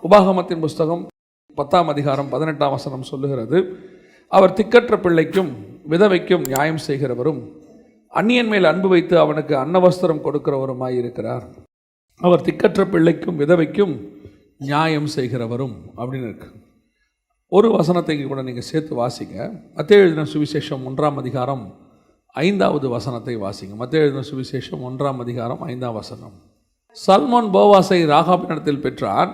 உபாகமத்தின் புஸ்தகம் 10ஆம் அதிகாரம் 18ஆம் வசனம் சொல்லுகிறது, அவர் திக்கற்ற பிள்ளைக்கும் விதவைக்கும் நியாயம் செய்கிறவரும் அந்நியன் மேல் அன்பு வைத்து அவனுக்கு அன்னவஸ்திரம் கொடுக்கிறவருமாய் இருக்கிறார். அவர் திக்கற்ற பிள்ளைக்கும் விதவைக்கும் நியாயம் செய்கிறவரும் அப்படின்னு இருக்கு. ஒரு வசனத்தை கூட நீங்கள் சேர்த்து வாசிங்க. மத்தேயு எழுதின சுவிசேஷம் 1ஆம் அதிகாரம் 5வது வசனத்தை வாசிங்க. மத்தேயு எழுதின சுவிசேஷம் 1ஆம் அதிகாரம் 5ஆம் வசனம். சல்மோன் போவாஸை ராகாபினிடத்தில் பெற்றான்.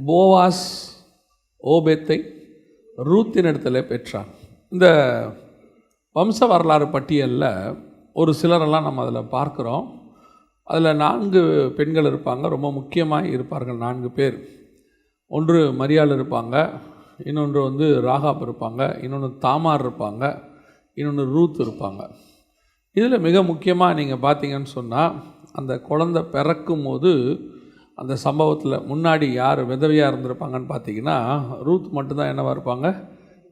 போவாஸ் ஓபேத்தை ரூத்தினிடத்தில் பெற்றான். இந்த வம்ச வரலாறு பட்டியலில் ஒரு சிலரெல்லாம் நம்ம அதில் பார்க்குறோம். அதில் 4 பெண்கள் இருப்பாங்க, ரொம்ப முக்கியமாக இருப்பார்கள். 4 பேர். ஒன்று மரியாள் இருப்பாங்க, இன்னொன்று ராகாப் இருப்பாங்க, இன்னொன்று தாமார் இருப்பாங்க, இன்னொன்று ரூத் இருப்பாங்க. இதில் மிக முக்கியமாக நீங்கள் பார்த்தீங்கன்னு சொன்னால், அந்த குழந்தை பிறக்கும் போது அந்த சம்பவத்தில் முன்னாடி யார் விதவையாக இருந்திருப்பாங்கன்னு பார்த்தீங்கன்னா, ரூத் மட்டும்தான் என்னவாக இருப்பாங்க,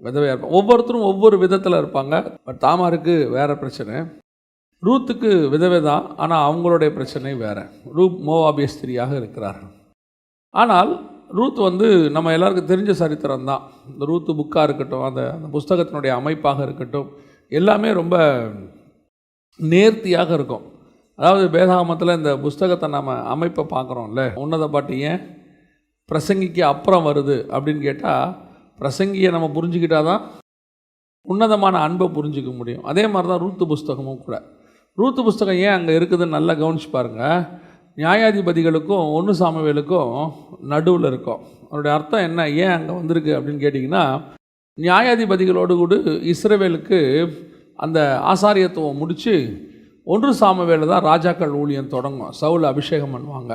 விதவையாக இருப்பாங்க. ஒவ்வொருத்தரும் ஒவ்வொரு விதத்தில் இருப்பாங்க. பட் தாமாருக்கு வேறு பிரச்சனை, ரூத்துக்கு விதவை தான், ஆனால் அவங்களுடைய பிரச்சனை வேறு. ரூத் மோவாபிய ஸ்திரியாக இருக்கிறார்கள். ஆனால் ரூத் நம்ம எல்லாருக்கும் தெரிஞ்ச சரித்திரம் தான். இந்த ரூத்து புக்காக இருக்கட்டும், அந்த புஸ்தகத்தினுடைய அமைப்பாக இருக்கட்டும், எல்லாமே ரொம்ப நேர்த்தியாக இருக்கும். அதாவது வேதாகமத்தில் இந்த புஸ்தகத்தை நம்ம அமைப்பை பார்க்குறோம்ல, உன்னத பாட்டு ஏன் பிரசங்கிக்கு அப்புறம் வருது அப்படின்னு கேட்டால், பிரசங்கியை நம்ம புரிஞ்சுக்கிட்டால் தான் உன்னதமான அன்பை புரிஞ்சிக்க முடியும். அதே மாதிரி தான் ரூத்து புஸ்தகமும் கூட. ரூத்து புஸ்தகம் ஏன் அங்கே இருக்குதுன்னு நல்லா கவனிச்சு பாருங்கள். நியாயாதிபதிகளுக்கும் 1 சாமுவேலுக்கும் நடுவில் இருக்கும். அதனுடைய அர்த்தம் என்ன, ஏன் அங்கே வந்திருக்கு அப்படின்னு கேட்டிங்கன்னா, நியாயாதிபதிகளோடு கூட இஸ்ரவேலுக்கு அந்த ஆசாரியத்துவம் முடித்து 1 சாமுவேலில் தான் ராஜாக்கள் ஊழியம் தொடங்கும். சவுல் அபிஷேகம் பண்ணுவாங்க.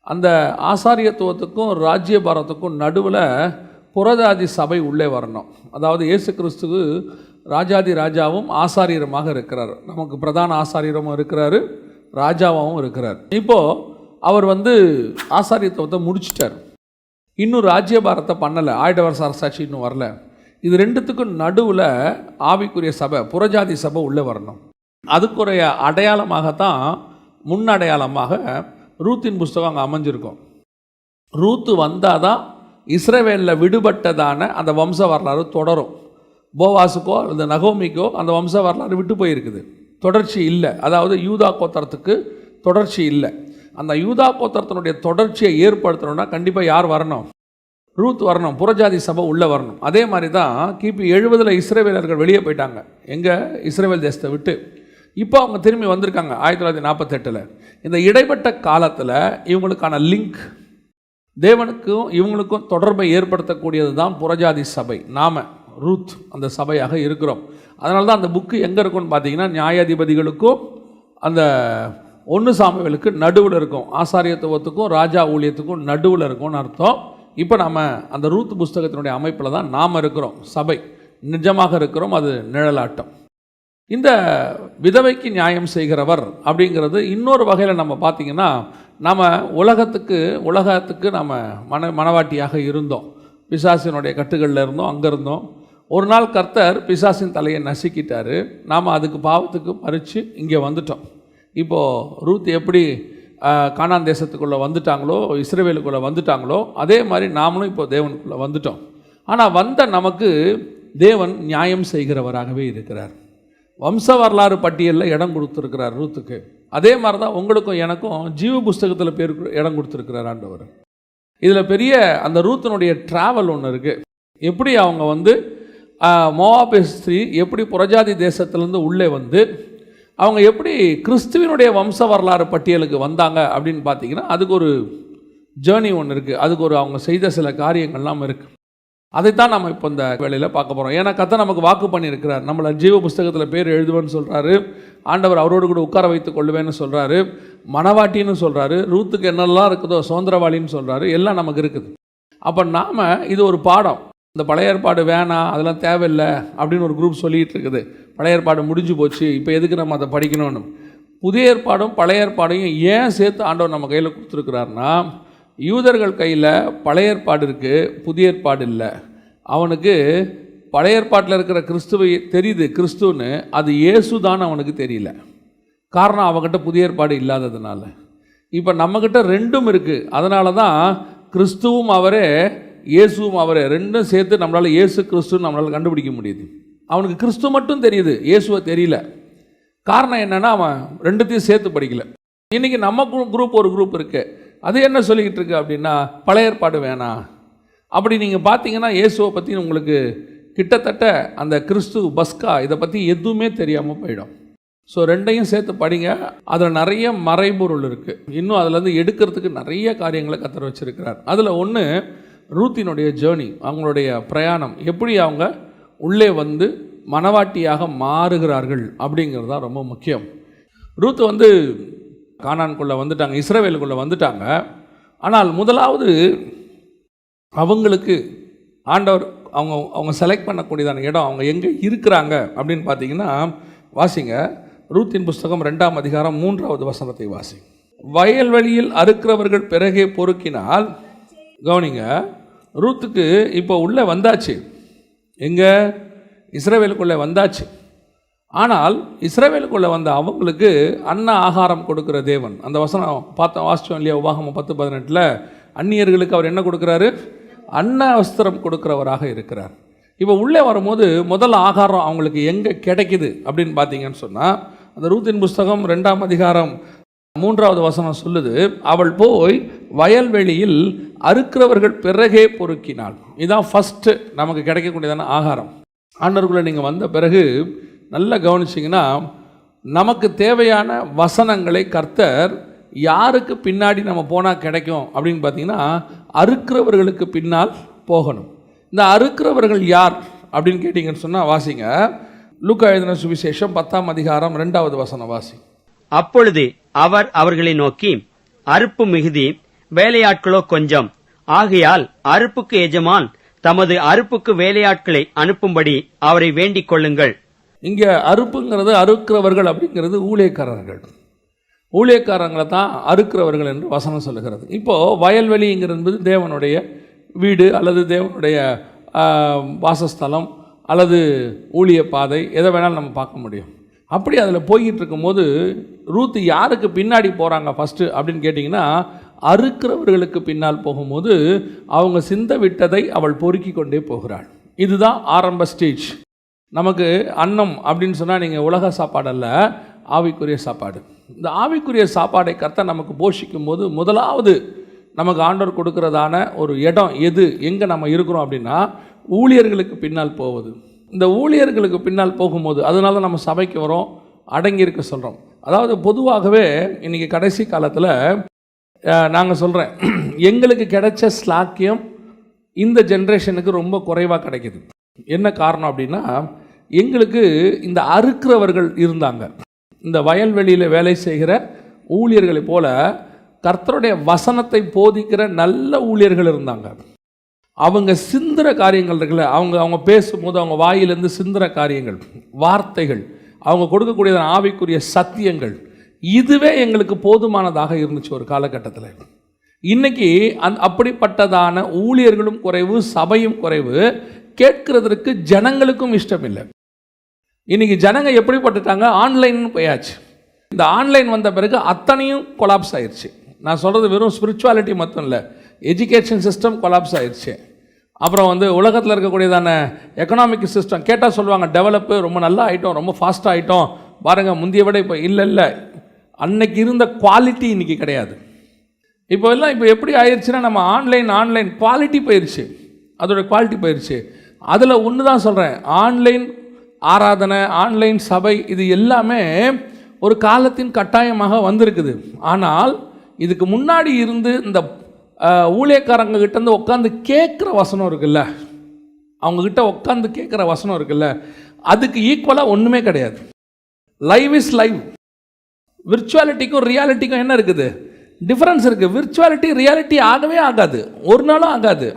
அந்த ஆசாரியத்துவத்துக்கும் ராஜ்யபாரத்துக்கும் நடுவில் புறஜாதி சபை உள்ளே வரணும். அதாவது இயேசு கிறிஸ்துவு ராஜாதி ராஜாவும் ஆசாரியருமாக இருக்கிறார். நமக்கு பிரதான ஆசாரியரும் இருக்கிறார், ராஜாவாகவும் இருக்கிறார். இப்போது அவர் ஆசாரியத்துவத்தை முடிச்சிட்டார். இன்னும் ராஜ்யபாரத்தை பண்ணலை, 1000 வருஷ அரசாட்சி இன்னும் வரல. இது 2த்துக்கும் நடுவில் ஆவிக்குரிய சபை, புறஜாதி சபை உள்ளே வரணும். அதுக்குரிய அடையாளமாகத்தான், முன்னடையாளமாக ரூத்தின் புஸ்தகம் அங்கே அமைஞ்சிருக்கும். ரூத்து வந்தால் தான் இஸ்ரவேலில் விடுபட்டதான அந்த வம்ச வரலாறு தொடரும். போவாஸுக்கோ அந்த நகோமிக்கோ அந்த வம்ச வரலாறு விட்டு போயிருக்குது, தொடர்ச்சி இல்லை. அதாவது யூதா கோத்திரத்துக்கு தொடர்ச்சி இல்லை. அந்த யூதா கோத்திரத்தினுடைய தொடர்ச்சியை ஏற்படுத்தணும்னா கண்டிப்பாக யார் வரணும், ரூத் வரணும், புறஜாதி சபை உள்ளே வரணும். அதே மாதிரி தான் கிபி 70 இஸ்ரவேலர்கள் வெளியே போயிட்டாங்க, எங்கே, இஸ்ரவேல் தேசத்தை விட்டு. இப்போ அவங்க திரும்பி வந்திருக்காங்க 1948. இந்த இடைப்பட்ட காலத்தில் இவங்களுக்கான லிங்க், தேவனுக்கும் இவங்களுக்கும் தொடர்பை ஏற்படுத்தக்கூடியது தான் புறஜாதி சபை. நாம் ரூத் அந்த சபையாக இருக்கிறோம். அதனால தான் அந்த புக்கு எங்கே இருக்கும்னு பார்த்தீங்கன்னா, நியாயாதிபதிகளுக்கும் அந்த 1 சாமுவேலுக்கு நடுவில் இருக்கும். ஆசாரியத்துவத்துக்கும் ராஜா ஊழியத்துக்கும் நடுவில் இருக்கும்னு அர்த்தம். இப்போ நம்ம அந்த ரூத் புஸ்தகத்தினுடைய அமைப்பில் தான் நாம் இருக்கிறோம். சபை நிஜமாக இருக்கிறோம், அது நிழலாட்டம். இந்த விதவைக்கு நியாயம் செய்கிறவர் அப்படிங்கிறது இன்னொரு வகையில் நம்ம பார்த்திங்கன்னா, நம்ம உலகத்துக்கு நம்ம மனவாட்டியாக இருந்தோம். பிசாசினுடைய கட்டுகளில் இருந்தோம், அங்கே இருந்தோம். ஒரு நாள் கர்த்தர் பிசாசின் தலையை நசுக்கிட்டார். நாம் அதுக்கு பாவத்துக்கு மறித்து இங்கே வந்துட்டோம். இப்போது ரூத் எப்படி கானான் தேசத்துக்குள்ளே வந்துட்டாங்களோ, இஸ்ரவேலுக்குள்ளே வந்துட்டாங்களோ, அதே மாதிரி நாமளும் இப்போ தேவனுக்குள்ளே வந்துட்டோம். ஆனால் வந்த நமக்கு தேவன் நியாயம் செய்கிறவராகவே இருக்கிறார். வம்ச வரலாறு பட்டியலில் இடம் கொடுத்துருக்கிறார் ரூத்துக்கு. அதே மாதிரி தான் உங்களுக்கும் எனக்கும் ஜீவ புஸ்தகத்தில் பேர் இடம் கொடுத்துருக்கிறார் ஆண்டவர். இதில் பெரிய அந்த ரூத்தினுடைய ட்ராவல் ஒன்று இருக்குது. எப்படி அவங்க மோவாபிய ஸ்திரீ எப்படி புறஜாதி தேசத்துலேருந்து உள்ளே அவங்க எப்படி கிறிஸ்துவினுடைய வம்ச வரலாறு பட்டியலுக்கு வந்தாங்க அப்படின்னு பார்த்தீங்கன்னா, அதுக்கு ஒரு ஜேர்னி ஒன்று இருக்குது. அதுக்கு அவங்க செய்த சில காரியங்கள்லாம் இருக்குது. அதைத்தான் நம்ம இப்போ இந்த வேலையில் பார்க்க போகிறோம். ஏன்னா கர்த்தர் நமக்கு வாக்கு பண்ணியிருக்கிறார், நம்மளை ஜீவ புஸ்தகத்தில் பேர் எழுதுவேன்னு சொல்கிறாரு. ஆண்டவர் அவரோடு கூட உட்கார வைத்து கொள்ளுவேன்னு சொல்கிறாரு. மனவாட்டின்னு சொல்கிறாரு. ரூத்துக்கு என்னெல்லாம் இருக்குதோ சுதந்திரவாளின்னு சொல்கிறாரு. எல்லாம் நமக்கு இருக்குது. அப்போ நாம் இது ஒரு பாடம். இந்த பழைய ஏற்பாடு வேணாம், அதெல்லாம் தேவையில்லை அப்படின்னு ஒரு குரூப் சொல்லிகிட்டு இருக்குது. பழைய ஏற்பாடு முடிஞ்சு போச்சு, இப்போ எதுக்கு நம்ம அதை படிக்கணும்னு. புதிய ஏற்பாடும் பழைய ஏற்பாடையும் ஏன் சேர்த்து ஆண்டவர் நம்ம கையில் கொடுத்துருக்கிறாருன்னா, யூதர்கள் கையில் பழைய ஏற்பாடு இருக்குது, புதிய ஏற்பாடு இல்லை. அவனுக்கு பழைய ஏற்பாட்டில் இருக்கிற கிறிஸ்துவை தெரியுது கிறிஸ்துன்னு, அது இயேசு தான் அவனுக்கு தெரியல. காரணம் அவங்ககிட்ட புதிய ஏற்பாடு இல்லாததுனால. இப்போ நம்மக்கிட்ட ரெண்டும் இருக்குது. அதனால தான் கிறிஸ்துவும் அவரே இயேசுவும் அவரே, ரெண்டும் சேர்த்து நம்மளால் இயேசு கிறிஸ்துன்னு நம்மளால் கண்டுபிடிக்க முடியுது. அவனுக்கு கிறிஸ்து மட்டும் தெரியுது, இயேசுவை தெரியல. காரணம் என்னென்னா அவன் ரெண்டுத்தையும் சேர்த்து படிக்கல. இன்றைக்கி நம்ம குரூப் ஒரு குரூப் இருக்குது, அது என்ன சொல்லிக்கிட்டு இருக்கு அப்படின்னா பழைய ஏற்பாடு வேணாம். அப்படி நீங்கள் பார்த்தீங்கன்னா இயேசுவை பற்றி உங்களுக்கு கிட்டத்தட்ட அந்த கிறிஸ்து பஸ்கா இதை பற்றி எதுவுமே தெரியாமல் போயிடும். ஸோ ரெண்டையும் சேர்த்து படிங்க. அதில் நிறைய மறைபொருள் இருக்குது. இன்னும் அதிலேருந்து எடுக்கிறதுக்கு நிறைய காரியங்களை கத்தர் வச்சுருக்கிறார். அதில் ஒன்று ரூத்தினுடைய ஜேர்னி, அவங்களுடைய பிரயாணம், எப்படி அவங்க உள்ளே வந்து மணவாட்டியாக மாறுகிறார்கள் அப்படிங்கிறது தான் ரொம்ப முக்கியம். ரூத் வந்து கானானுக்குள்ளே வந்துட்டாங்க, இஸ்ரவேலுக்குள்ளே வந்துட்டாங்க. ஆனால் முதலாவது அவங்களுக்கு ஆண்டவர் அவங்க செலக்ட் பண்ணக்கூடியதான இடம், அவங்க எங்கே இருக்கிறாங்க அப்படின்னு பார்த்தீங்கன்னா, வாசிங்க ரூத்தின் புஸ்தகம் 2ஆம் அதிகாரம் 3வது வசனத்தை வாசி. வயல்வெளியில் அறுக்கிறவர்கள் பிறகே பொறுக்கினால், கவனிங்க, ரூத்துக்கு இப்போ உள்ளே வந்தாச்சு, எங்கே இஸ்ரவேலுக்குள்ளே வந்தாச்சு. ஆனால் இஸ்ரவேலுக்குள்ளே வந்த அவங்களுக்கு அன்ன ஆகாரம் கொடுக்குற தேவன், அந்த வசனம் வாசித்தோம் இல்லையா, உபாகமம் 10:18, அந்நியர்களுக்கு அவர் என்ன கொடுக்குறாரு, அன்ன வஸ்திரம் கொடுக்குறவராக இருக்கிறார். இப்போ உள்ளே வரும்போது முதல் ஆகாரம் அவங்களுக்கு எங்கே கிடைக்குது அப்படின்னு பார்த்தீங்கன்னு சொன்னால், அந்த ரூத்தின் புஸ்தகம் 2ஆம் அதிகாரம் 3வது வசனம் சொல்லுது, அவள் போய் வயல்வெளியில் அறுக்கிறவர்கள் பிறகே பொறுக்கினாள். இதுதான் ஃபஸ்ட்டு நமக்கு கிடைக்கக்கூடியதான ஆகாரம். ஆண்டவருக்குள்ளே நீங்கள் வந்த பிறகு நல்லா கவனிச்சிங்கன்னா, நமக்கு தேவையான வசனங்களை கர்த்தர் யாருக்கு பின்னாடி நம்ம போனால் கிடைக்கும் அப்படின்னு பார்த்தீங்கன்னா, அறுக்கிறவர்களுக்கு பின்னால் போகணும். இந்த அறுக்கிறவர்கள் யார் அப்படின்னு கேட்டிங்கன்னு சொன்னால், வாசிங்க லூக்கா எழுதின சுவிசேஷம் 10ஆம் அதிகாரம் 2வது வசனம் வாசி. அப்பொழுது அவர் அவர்களை நோக்கி, அறுப்பு மிகுதி, வேலையாட்களோ கொஞ்சம். ஆகையால் அறுப்புக்கு எஜமான் தமது அறுப்புக்கு வேலையாட்களை அனுப்பும்படி அவரை வேண்டிக் கொள்ளுங்கள். இங்கே அறுப்புங்கிறது, அறுக்கிறவர்கள் அப்படிங்கிறது ஊழியக்காரர்கள். ஊழியக்காரங்களை தான் அறுக்கிறவர்கள் என்று வசனம் சொல்லுகிறது. இப்போது வயல்வெளிங்கிறது தேவனுடைய வீடு அல்லது தேவனுடைய வாசஸ்தலம் அல்லது ஊழிய பாதை, எதை வேணாலும் நம்ம பார்க்க முடியும். அப்படி அதில் போய்கிட்டு இருக்கும்போது ரூத் யாருக்கு பின்னாடி போகிறாங்க ஃபஸ்ட்டு அப்படின்னு கேட்டிங்கன்னா, அறுக்கிறவர்களுக்கு பின்னால் போகும்போது அவங்க சிந்த விட்டதை அவள் பொறுக்கி கொண்டே போகிறாள். இதுதான் ஆரம்ப ஸ்டேஜ். நமக்கு அன்னம் அப்படின்னு சொன்னால் நீங்கள் உலக சாப்பாடு அல்ல, ஆவிக்குரிய சாப்பாடு. இந்த ஆவிக்குரிய சாப்பாடை கர்த்தர் நமக்கு போஷிக்கும் போது முதலாவது நமக்கு ஆண்டவர் கொடுக்கறதான ஒரு இடம் எது, எங்கே நம்ம இருக்கிறோம் அப்படின்னா ஊழியர்களுக்கு பின்னால் போவது. இந்த ஊழியர்களுக்கு பின்னால் போகும்போது, அதனால நம்ம சபைக்கு வரோம், அடங்கியிருக்க சொல்கிறோம். அதாவது பொதுவாகவே இன்றைக்கி கடைசி காலத்தில் நாங்கள் சொல்கிறேன், எங்களுக்கு கிடைச்ச ஸ்லாக்கியம் இந்த ஜென்ரேஷனுக்கு ரொம்ப குறைவாக கிடைக்கிது. என்ன காரணம் அப்படின்னா, எங்களுக்கு இந்த அறுக்கிறவர்கள் இருந்தாங்க. இந்த வயல்வெளியில் வேலை செய்கிற ஊழியர்களை போல கர்த்தருடைய வசனத்தை போதிக்கிற நல்ல ஊழியர்கள் இருந்தாங்க. அவங்க சிந்துற காரியங்கள் இருக்குல்ல, அவங்க பேசும்போது அவங்க வாயிலிருந்து சிந்துற காரியங்கள், வார்த்தைகள், அவங்க கொடுக்கக்கூடிய ஆவிக்குரிய சத்தியங்கள், இதுவே எங்களுக்கு போதுமானதாக இருந்துச்சு ஒரு காலகட்டத்தில். இன்றைக்கி அப்படிப்பட்டதான ஊழியர்களும் குறைவு, சபையும் குறைவு, கேட்கிறதுக்கு ஜனங்களுக்கும் இஷ்டம் இல்லை. இன்றைக்கி ஜனங்க எப்படிப்பட்டுட்டாங்க, ஆன்லைன் போயாச்சு. இந்த ஆன்லைன் வந்த பிறகு அத்தனையும் கொலாப்ஸ் ஆயிடுச்சு. நான் சொல்கிறது வெறும் ஸ்பிரிச்சுவாலிட்டி மட்டும் இல்லை, எஜுகேஷன் சிஸ்டம் கொலாப்ஸ் ஆயிடுச்சு. அப்புறம் உலகத்தில் இருக்கக்கூடியதான எக்கனாமிக் சிஸ்டம் கேட்டால் சொல்லுவாங்க, டெவலப்பு ரொம்ப நல்லா ஆகிட்டோம், ரொம்ப ஃபாஸ்ட்டாக ஆகிட்டோம் பாருங்கள், முந்தைய விட இப்போ இல்லை, அன்னைக்கு இருந்த குவாலிட்டி இன்றைக்கி கிடையாது. இப்போ எப்படி ஆயிடுச்சுன்னா, நம்ம ஆன்லைன் குவாலிட்டி போயிடுச்சு, அதோட குவாலிட்டி போயிடுச்சு. அதில் ஒன்று தான் சொல்கிறேன், ஆன்லைன் ஆராதனை, ஆன்லைன் சபை, இது எல்லாமே ஒரு காலத்தின் கட்டாயமாக வந்திருக்குது. ஆனால் இதுக்கு முன்னாடி இருந்து இந்த ஊழியக்காரங்க கிட்டேருந்து உட்காந்து கேட்குற வசனம் இருக்குல்ல, அவங்கக்கிட்ட உட்காந்து கேட்குற வசனம் இருக்குல்ல, அதுக்கு ஈக்குவலாக ஒன்றுமே கிடையாது. Live is live. விர்ச்சுவாலிட்டிக்கும் ரியாலிட்டிக்கும் என்ன இருக்குது, டிஃப்ரென்ஸ் இருக்குது. விர்ச்சுவாலிட்டி ரியாலிட்டி ஆகவே ஆகாது, ஒரு நாளும் ஆகாது.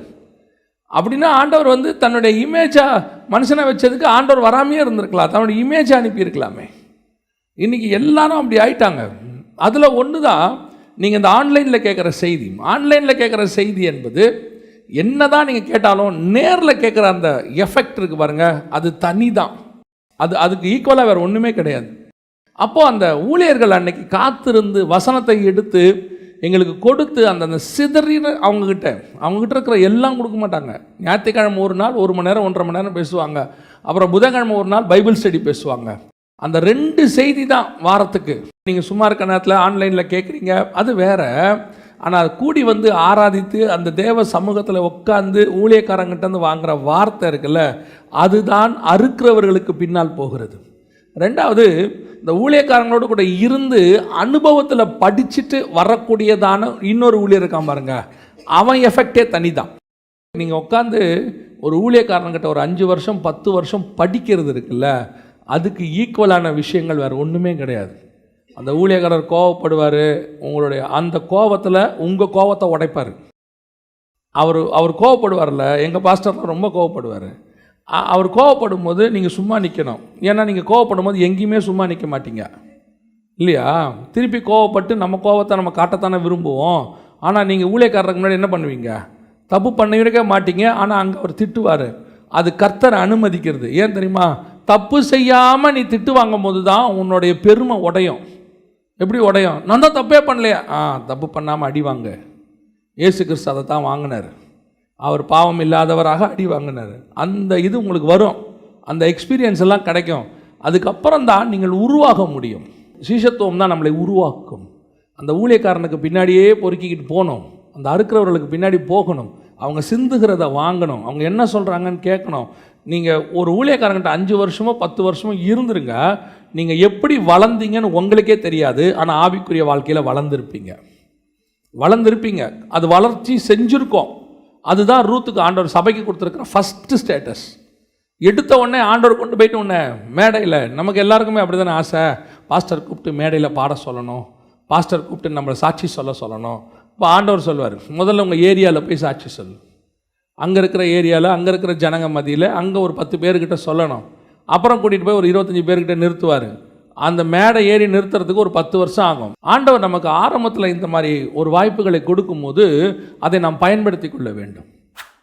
அப்படின்னா ஆண்டவர் தன்னுடைய இமேஜாக மனுஷனை வச்சதுக்கு ஆண்டவர் வராமையே இருந்திருக்கலாம், தன்னுடைய இமேஜை அனுப்பியிருக்கலாமே. இன்றைக்கி எல்லாரும் அப்படி ஆயிட்டாங்க. அதில் ஒன்று தான் நீங்கள் இந்த ஆன்லைனில் கேட்குற செய்தி. ஆன்லைனில் கேட்குற செய்தி என்பது என்ன தான் நீங்கள் கேட்டாலும் நேரில் கேட்குற அந்த எஃபெக்ட் இருக்குது பாருங்கள், அது தனி தான். அதுக்கு ஈக்குவலாக வேறு ஒன்றுமே கிடையாது. அப்போது அந்த ஊழியர்கள் அன்னைக்கு காத்திருந்து வசனத்தை எடுத்து எங்களுக்கு கொடுத்து அந்த சிதறின அவங்ககிட்ட இருக்கிற எல்லாம் கொடுக்க மாட்டாங்க. ஞாயிற்றுக்கிழமை ஒரு நாள் 1 மணி நேரம் 1.5 மணி நேரம் பேசுவாங்க. அப்புறம் புதன்கிழமை ஒரு நாள் பைபிள் ஸ்டடி பேசுவாங்க. அந்த 2 செய்தி தான் வாரத்துக்கு. நீங்கள் சும்மா இருக்க நேரத்தில் ஆன்லைனில் கேட்குறீங்க, அது வேற. ஆனால் கூடி வந்து ஆராதித்து அந்த தேவ சமூகத்தில் உட்காந்து ஊழியக்காரங்கிட்ட வாங்குகிற வார்த்தை இருக்குல்ல, அதுதான் அறுக்கிறவர்களுக்கு பின்னால் போகிறது. 2வது, இந்த ஊழியக்காரங்களோடு கூட இருந்து அனுபவத்தில் படிச்சுட்டு வரக்கூடியதான இன்னொரு ஊழியர் இருக்கான் பாருங்க, அவன் எஃபெக்டே தனி தான். நீங்கள் உட்காந்து ஒரு ஊழியக்காரங்கிட்ட ஒரு 5 வருஷம் 10 வருஷம் படிக்கிறது இருக்குல்ல, அதுக்கு ஈக்குவலான விஷயங்கள் வேறு ஒன்றுமே கிடையாது. அந்த ஊழியக்காரர் கோவப்படுவார், உங்களுடைய அந்த கோவத்தில் உங்கள் கோவத்தை உடைப்பார். அவர் கோவப்படுவார்ல, எங்கள் பாஸ்டர்லாம் ரொம்ப கோவப்படுவார். அவர் கோவப்படும் போது நீங்கள் சும்மா நிற்கணும். ஏன்னா நீங்கள் கோவப்படும் போது எங்கேயுமே சும்மா நிற்க மாட்டீங்க இல்லையா? திருப்பி கோவப்பட்டு நம்ம கோவத்தை நம்ம காட்டத்தானே விரும்புவோம். ஆனால் நீங்கள் ஊழியக்காரருக்கு முன்னாடி என்ன பண்ணுவீங்க? தப்பு பண்ணிருக்க மாட்டீங்க. ஆனால் அங்கே அவர் திட்டுவார். அது கர்த்தரை அனுமதிக்கிறது. ஏன் தெரியுமா? தப்பு செய்யாமல் நீ திட்டு வாங்கும் போது தான் உன்னுடைய பெருமை உடையும். எப்படி உடையும்? நான் தான் தப்பே பண்ணலையா? தப்பு பண்ணாமல் அடி வாங்க. இயேசு கிறிஸ்து அதை தான் வாங்கினார். அவர் பாவம் இல்லாதவராக அடி வாங்கினார். அந்த இது உங்களுக்கு வரும், அந்த எக்ஸ்பீரியன்ஸ் எல்லாம் கிடைக்கும். அதுக்கப்புறம் தான் நீங்கள் உருவாக முடியும். சீஷத்துவம் தான் நம்மளை உருவாக்கும். அந்த ஊழியக்காரனுக்கு பின்னாடியே பொறுக்கிக்கிட்டு போகணும், அந்த அறுக்கிறவர்களுக்கு பின்னாடி போகணும், அவங்க சிந்துகிறத வாங்கணும், அவங்க என்ன சொல்கிறாங்கன்னு கேட்கணும். நீங்கள் ஒரு ஊழியக்காரங்கிட்ட 5 வருஷமோ 10 வருஷமோ இருந்துருங்க, நீங்கள் எப்படி வளர்ந்தீங்கன்னு உங்களுக்கே தெரியாது. ஆனால் ஆவிக்குரிய வாழ்க்கையில் வளர்ந்துருப்பீங்க. அது வளர்ச்சி செஞ்சுருக்கோம். அதுதான் ரூத்துக்கு ஆண்டவர் சபைக்கு கொடுத்துருக்குற ஃபஸ்ட்டு ஸ்டேட்டஸ். எடுத்த உடனே ஆண்டவர் கொண்டு போயிட்டு உடனே மேடையில், நமக்கு எல்லாருக்குமே அப்படி தானே ஆசை, பாஸ்டர் கூப்பிட்டு மேடையில் பாட சொல்லணும், பாஸ்டர் கூப்பிட்டு நம்மளை சாட்சி சொல்லணும். இப்போ ஆண்டவர் சொல்வார், முதல்ல உங்கள் ஏரியாவில் போய் சாட்சி சொல்லு. அங்கே இருக்கிற ஏரியாவில், அங்கே இருக்கிற ஜனங்க மத்தியில், அங்கே ஒரு 10 பேர்கிட்ட சொல்லணும். அப்புறம் கூட்டிகிட்டு போய் ஒரு 25 பேர்கிட்ட நிறுத்துவார். அந்த மேடை ஏறி நிறுத்துறதுக்கு ஒரு 10 வருஷம் ஆகும். ஆண்டவர் நமக்கு ஆரம்பத்தில் இந்த மாதிரி ஒரு வாய்ப்புகளை கொடுக்கும்போது அதை நாம் பயன்படுத்தி கொள்ள வேண்டும்.